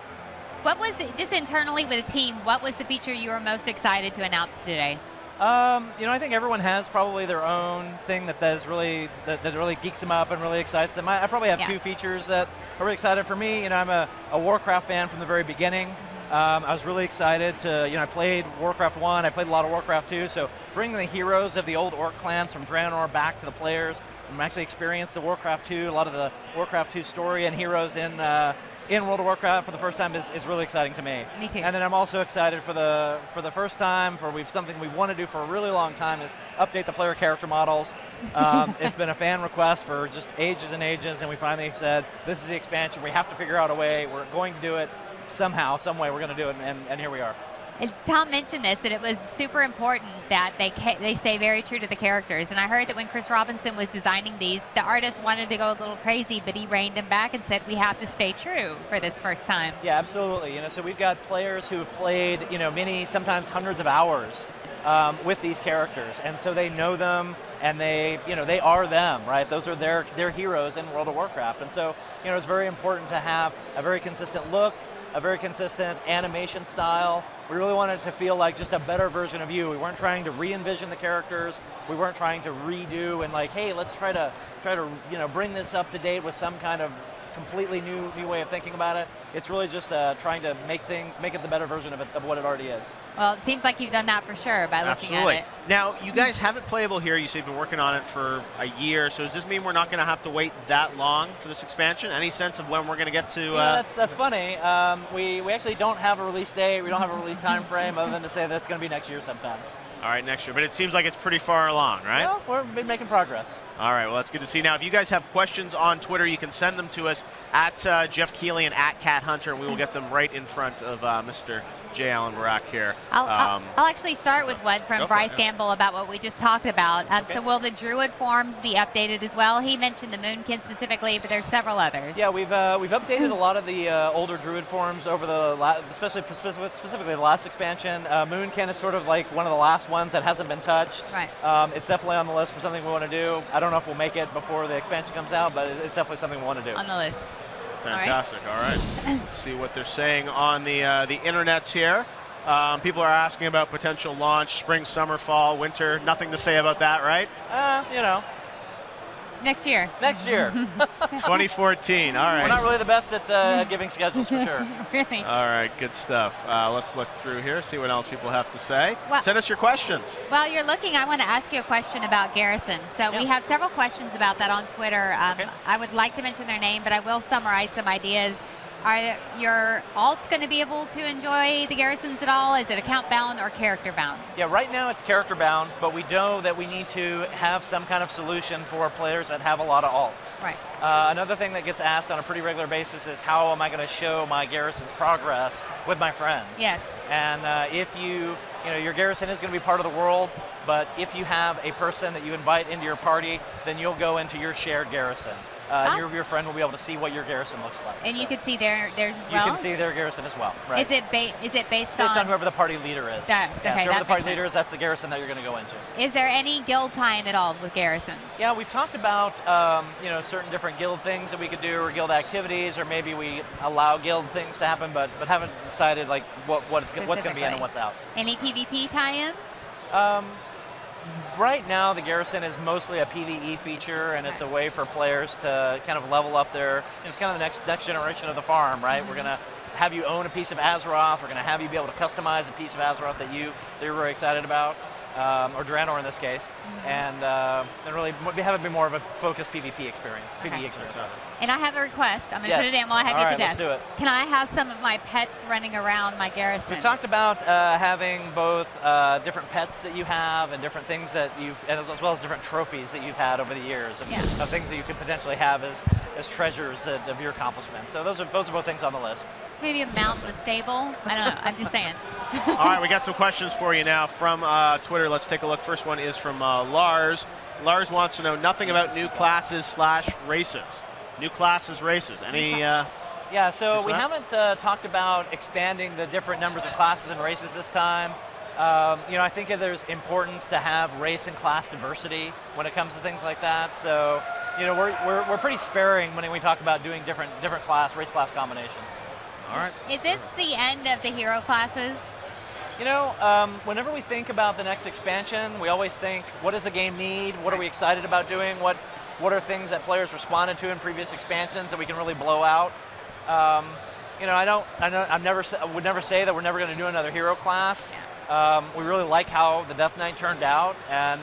What was it, just internally with the team, what was the feature you were most excited to announce today?
I think everyone has probably their own thing that really geeks them up and really excites them. I probably have two features that are really excited for me. I'm a Warcraft fan from the very beginning. I was really excited to, I played Warcraft 1, I played a lot of Warcraft 2, so bringing the heroes of the old orc clans from Draenor back to the players, and actually experience the Warcraft 2, a lot of the Warcraft 2 story and heroes in World of Warcraft for the first time is really exciting to me.
Me too.
And then I'm also excited for the first time something we've wanted to do for a really long time is update the player character models. It's been a fan request for just ages and ages, and we finally said, this is the expansion, we have to figure out a way, we're going to do it somehow, some way we're going to do it, and here we are.
And Tom mentioned this, that it was super important that they stay very true to the characters. And I heard that when Chris Robinson was designing these, the artist wanted to go a little crazy, but he reined him back and said, we have to stay true for this first time.
Yeah, absolutely. So we've got players who have played, many, sometimes hundreds of hours with these characters, and so they know them, and they are them, right? Those are their heroes in World of Warcraft, and so it's very important to have a very consistent look, a very consistent animation style. We really wanted to feel like just a better version of you. We weren't trying to re-envision the characters. We weren't trying to redo and hey, let's try to bring this up to date with some kind of completely new way of thinking about it. It's really just trying to make it the better version of what it already is.
Well, it seems like you've done that for sure by looking at it.
Now, you guys have it playable here. You say you've been working on it for a year. So does this mean we're not going to have to wait that long for this expansion? Any sense of when we're going to get to?
That's funny. We actually don't have a release date. We don't have a release time frame other than to say that it's going to be next year sometime.
All right, next year. But it seems like it's pretty far along, right?
Well, we've been making progress.
All right, well, that's good to see. Now, if you guys have questions on Twitter, you can send them to us at Jeff Keighley and at Cat Hunter, and we will get them right in front of Mr. J. Allen Barak here.
I'll actually start with one from Bryce Gamble about what we just talked about. So will the Druid forms be updated as well? He mentioned the Moonkin specifically, but there's several others.
Yeah, we've updated a lot of the older Druid forms over specifically the last expansion. Moonkin is sort of like one of the last ones that hasn't been touched.
Right.
It's definitely on the list for something we want to do. I don't know if we'll make it before the expansion comes out, but it's definitely something we want to do.
On the list.
Fantastic. All right. Let's see what they're saying on the internets here. People are asking about potential launch, spring, summer, fall, winter. Nothing to say about that, right?
Next year.
Next year.
2014. All right.
We're not really the best at giving schedules, for sure.
Really?
All right. Good stuff. Let's look through here, see what else people have to say.
Well,
send us your questions.
While you're looking, I want to ask you a question about Garrison. So we have several questions about that on Twitter. I would like to mention their name, but I will summarize some ideas. Are your alts going to be able to enjoy the Garrisons at all? Is it account bound or character bound?
Yeah, right now it's character bound, but we know that we need to have some kind of solution for players that have a lot of alts.
Right.
Another thing that gets asked on a pretty regular basis is how am I going to show my Garrison's progress with my friends?
Yes.
And if your Garrison is going to be part of the world, but if you have a person that you invite into your party, then you'll go into your shared Garrison. Your friend will be able to see what your Garrison looks like.
And you can see theirs as well?
You can see their Garrison as well, right.
Is it based
on whoever the party leader is?
Okay,
whoever the party leader is, that's the Garrison that you're going to go into.
Is there any guild tie-in at all with Garrisons?
Yeah, we've talked about certain different guild things that we could do, or guild activities, or maybe we allow guild things to happen, but haven't decided like what's going to be in and what's out.
Any PvP tie-ins?
Right now, the Garrison is mostly a PvE feature, and it's a way for players to kind of level up it's kind of the next generation of the farm, right? We're going to have you own a piece of Azeroth. We're going to have you be able to customize a piece of Azeroth that you're very excited about, or Draenor in this case, and really have it be more of a focused PvP experience, PvE experience.
And I have a request. I'm going to put it in while I have you at the desk.
Let's do it.
Can I have some of my pets running around my Garrison?
We've talked about having both different pets that you have and different things that as well as different trophies that you've had over the years of things that you could potentially have as treasures of your accomplishments. So those are both things on the list.
Maybe a mount in the stable? I don't know. I'm just saying.
All right, we got some questions for you now from Twitter. Let's take a look. First one is from Lars. Lars wants to know nothing about new classes / races. New classes, races. Any?
Yeah, so we haven't talked about expanding the different numbers of classes and races this time. I think there's importance to have race and class diversity when it comes to things like that. So, we're pretty sparing when we talk about doing different race class combinations.
All right.
Is this the end of the hero classes?
Whenever we think about the next expansion, we always think, what does the game need? What are we excited about doing? What are things that players responded to in previous expansions that we can really blow out? I would never say that we're never going to do another hero class. We really like how the Death Knight turned out, and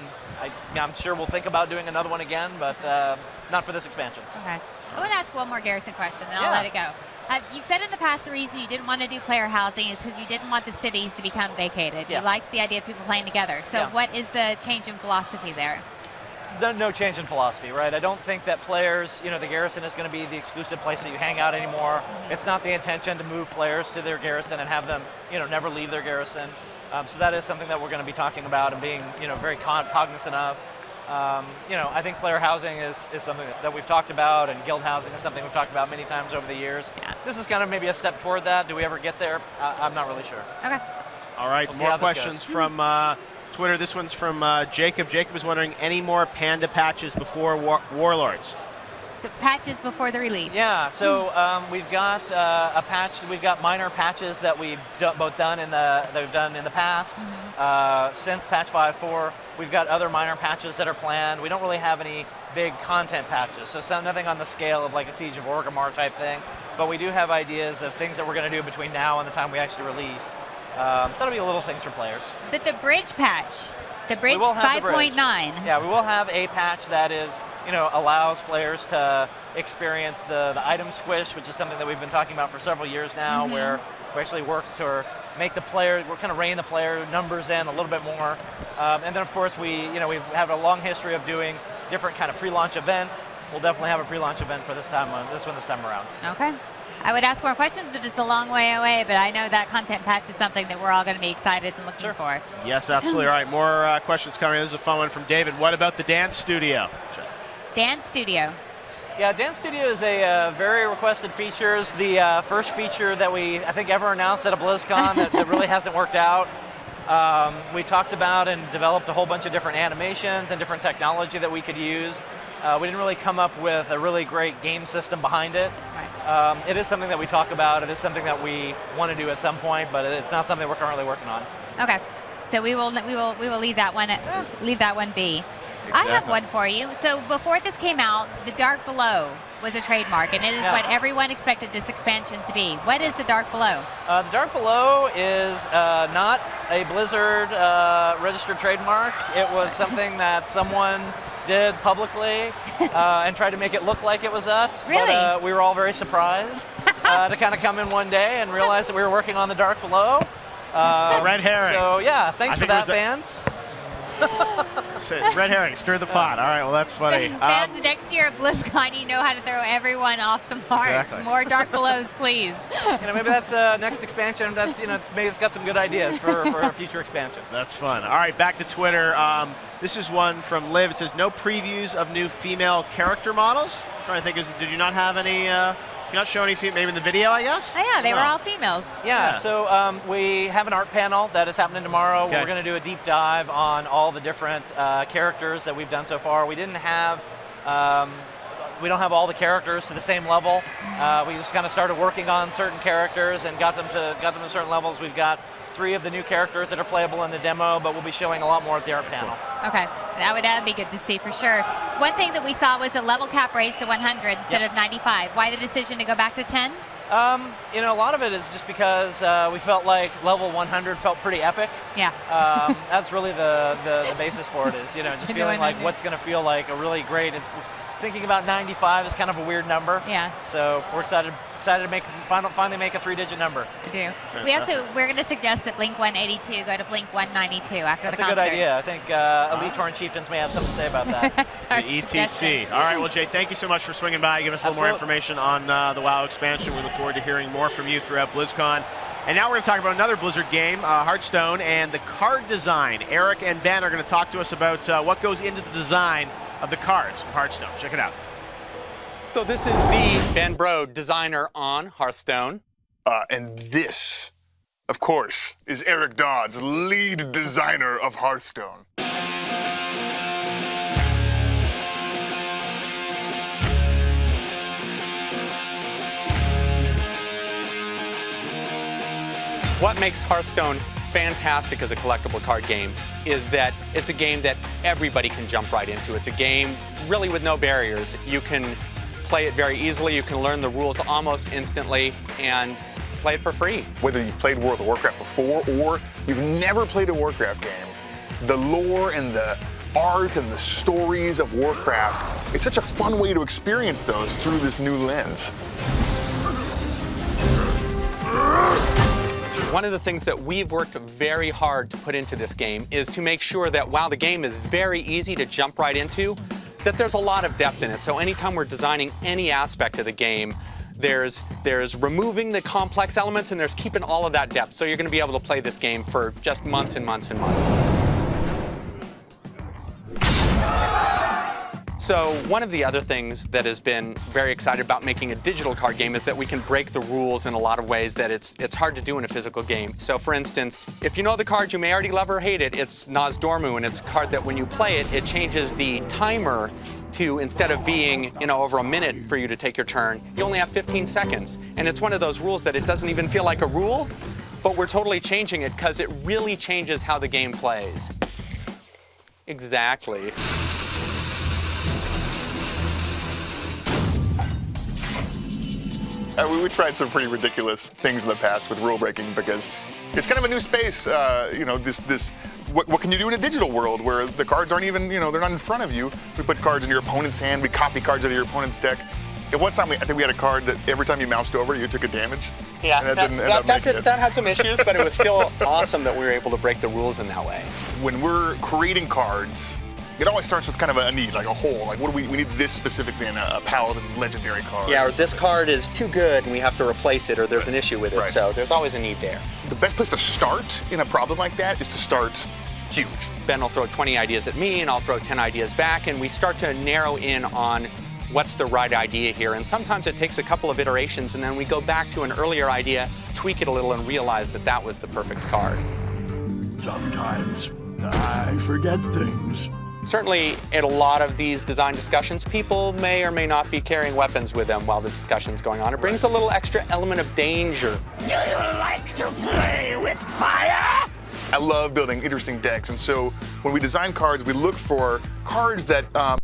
I'm sure we'll think about doing another one again, but not for this expansion.
Okay. I want to ask one more Garrison question, then I'll let it go. You said in the past the reason you didn't want to do player housing is because you didn't want the cities to become vacated. You liked the idea of people playing together. So what is the change in philosophy there?
No change in philosophy, right? I don't think that players, the Garrison is going to be the exclusive place that you hang out anymore. It's not the intention to move players to their Garrison and have them, never leave their Garrison. So that is something that we're going to be talking about and being, very cognizant of. I think player housing is something that we've talked about, and guild housing is something we've talked about many times over the years. Yeah. This is kind of maybe a step toward that. Do we ever get there? I'm not really sure.
Okay.
All right, more questions from Twitter. This one's from Jacob. Jacob is wondering, any more Panda patches before Warlords?
So patches before the release.
Yeah, so we've got a patch. We've got minor patches that we've done in the past. Since patch 5.4, we've got other minor patches that are planned. We don't really have any big content patches, so nothing on the scale of like a Siege of Orgrimmar type thing. But we do have ideas of things that we're going to do between now and the time we actually release. That'll be little things for players.
But the bridge patch, the bridge 5.9.
Yeah, we will have a patch that is, allows players to experience the item squish, which is something that we've been talking about for several years now, where we actually work to make the player, we're kind of rein the player numbers in a little bit more. And then of course we have a long history of doing different kind of pre-launch events. We'll definitely have a pre-launch event for this time around.
Okay. I would ask more questions, but it's a long way away, but I know that content patch is something that we're all going to be excited and looking for.
Yes, absolutely. All right, more questions coming. This is a fun one from David. What about the Dance Studio?
Dance Studio.
Yeah, Dance Studio is a very requested feature. It's the first feature that we, I think, ever announced at a BlizzCon that really hasn't worked out. We talked about and developed a whole bunch of different animations and different technology that we could use. We didn't really come up with a really great game system behind it. Right. It is something that we talk about. It is something that we want to do at some point, but it's not something we're currently working on.
Okay, so we will leave that one be.
Exactly.
I have one for you. So before this came out, the Dark Below was a trademark, and it is what everyone expected this expansion to be. What is the Dark Below?
The Dark Below is not a Blizzard registered trademark. It was something that someone did publicly and tried to make it look like it was us.
Really?
But we were all very surprised to kind of come in one day and realize that we were working on the Dark Below.
Red herring.
So yeah, thanks for that, fans.
Red herring, stir the pot. All right, well, that's funny.
Fans, next year at BlizzCon, you know how to throw everyone off the mark.
Exactly.
More Dark Belows, please.
Maybe that's next expansion. That's maybe it's got some good ideas for a future expansion.
That's fun. All right, back to Twitter. This is one from Liv. It says no previews of new female character models. I'm trying to think, did you not have any? You not show any maybe in the video, I guess?
Oh, yeah, they were all females.
Yeah, so we have an art panel that is happening tomorrow.
Okay.
We're going to do a deep dive on all the different characters that we've done so far. We didn't have, we don't have all the characters to the same level. We just kind of started working on certain characters and got them to certain levels. We've got 3 of the new characters that are playable in the demo, but we'll be showing a lot more at the art panel.
Okay, that would be good to see for sure. One thing that we saw was a level cap raised to 100 instead of 95. Why the decision to go back to 10?
A lot of it is just because we felt like level 100 felt pretty epic.
Yeah.
That's really the basis for it is, just feeling like what's going to feel like a really great. Thinking about 95 is kind of a weird number.
Yeah.
So we're excited to finally make a 3-digit number.
I do. We're going to suggest that Blink 182 go to Blink 192 after the concert.
That's a good idea. I think Elite Torn Chieftains may have something to say about that.
The ETC. All right, well, Jay, thank you so much for swinging by. Give us a little more information on the WoW expansion. We look forward to hearing more from you throughout BlizzCon. And now we're going to talk about another Blizzard game, Hearthstone, and the card design. Eric and Ben are going to talk to us about what goes into the design of the cards of Hearthstone. Check it out.
So this is the Ben Brode, designer on Hearthstone.
And this, of course, is Eric Dodd's lead designer of Hearthstone.
What makes Hearthstone fantastic as a collectible card game is that it's a game that everybody can jump right into. It's a game really with no barriers. You can play it very easily, you can learn the rules almost instantly, and play it for free.
Whether you've played World of Warcraft before or you've never played a Warcraft game, the lore and the art and the stories of Warcraft, it's such a fun way to experience those through this new lens.
One of the things that we've worked very hard to put into this game is to make sure that while the game is very easy to jump right into, that there's a lot of depth in it. So anytime we're designing any aspect of the game, there's removing the complex elements and there's keeping all of that depth. So you're going to be able to play this game for just months and months and months. So one of the other things that has been very excited about making a digital card game is that we can break the rules in a lot of ways that it's hard to do in a physical game. So for instance, if you know the card, you may already love or hate it, it's Nozdormu, and it's a card that when you play it, it changes the timer to, instead of being, over a minute for you to take your turn, you only have 15 seconds. And it's one of those rules that it doesn't even feel like a rule, but we're totally changing it because it really changes how the game plays. Exactly.
We tried some pretty ridiculous things in the past with rule breaking because it's kind of a new space. You know, what can you do in a digital world where the cards aren't even, you know, they're not in front of you? We put cards in your opponent's hand. We copy cards out of your opponent's deck. At one time, I think we had a card that every time you moused over, you took a damage.
Yeah,
and
that had some issues, but it was still awesome that we were able to break the rules in that way.
When we're creating cards, it always starts with kind of a need, like a hole. Like, what do we need this specifically in a Paladin legendary card?
Yeah, or this card is too good and we have to replace it, or there's an issue with it. So there's always a need there.
The best place to start in a problem like that is to start huge.
Ben will throw 20 ideas at me and I'll throw 10 ideas back, and we start to narrow in on what's the right idea here. And sometimes it takes a couple of iterations, and then we go back to an earlier idea, tweak it a little, and realize that that was the perfect card.
Sometimes I forget things.
Certainly, in a lot of these design discussions, people may or may not be carrying weapons with them while the discussion's going on. It brings a little extra element of danger.
Do you like to play with fire?
I love building interesting decks, and so when we design cards, we look for cards that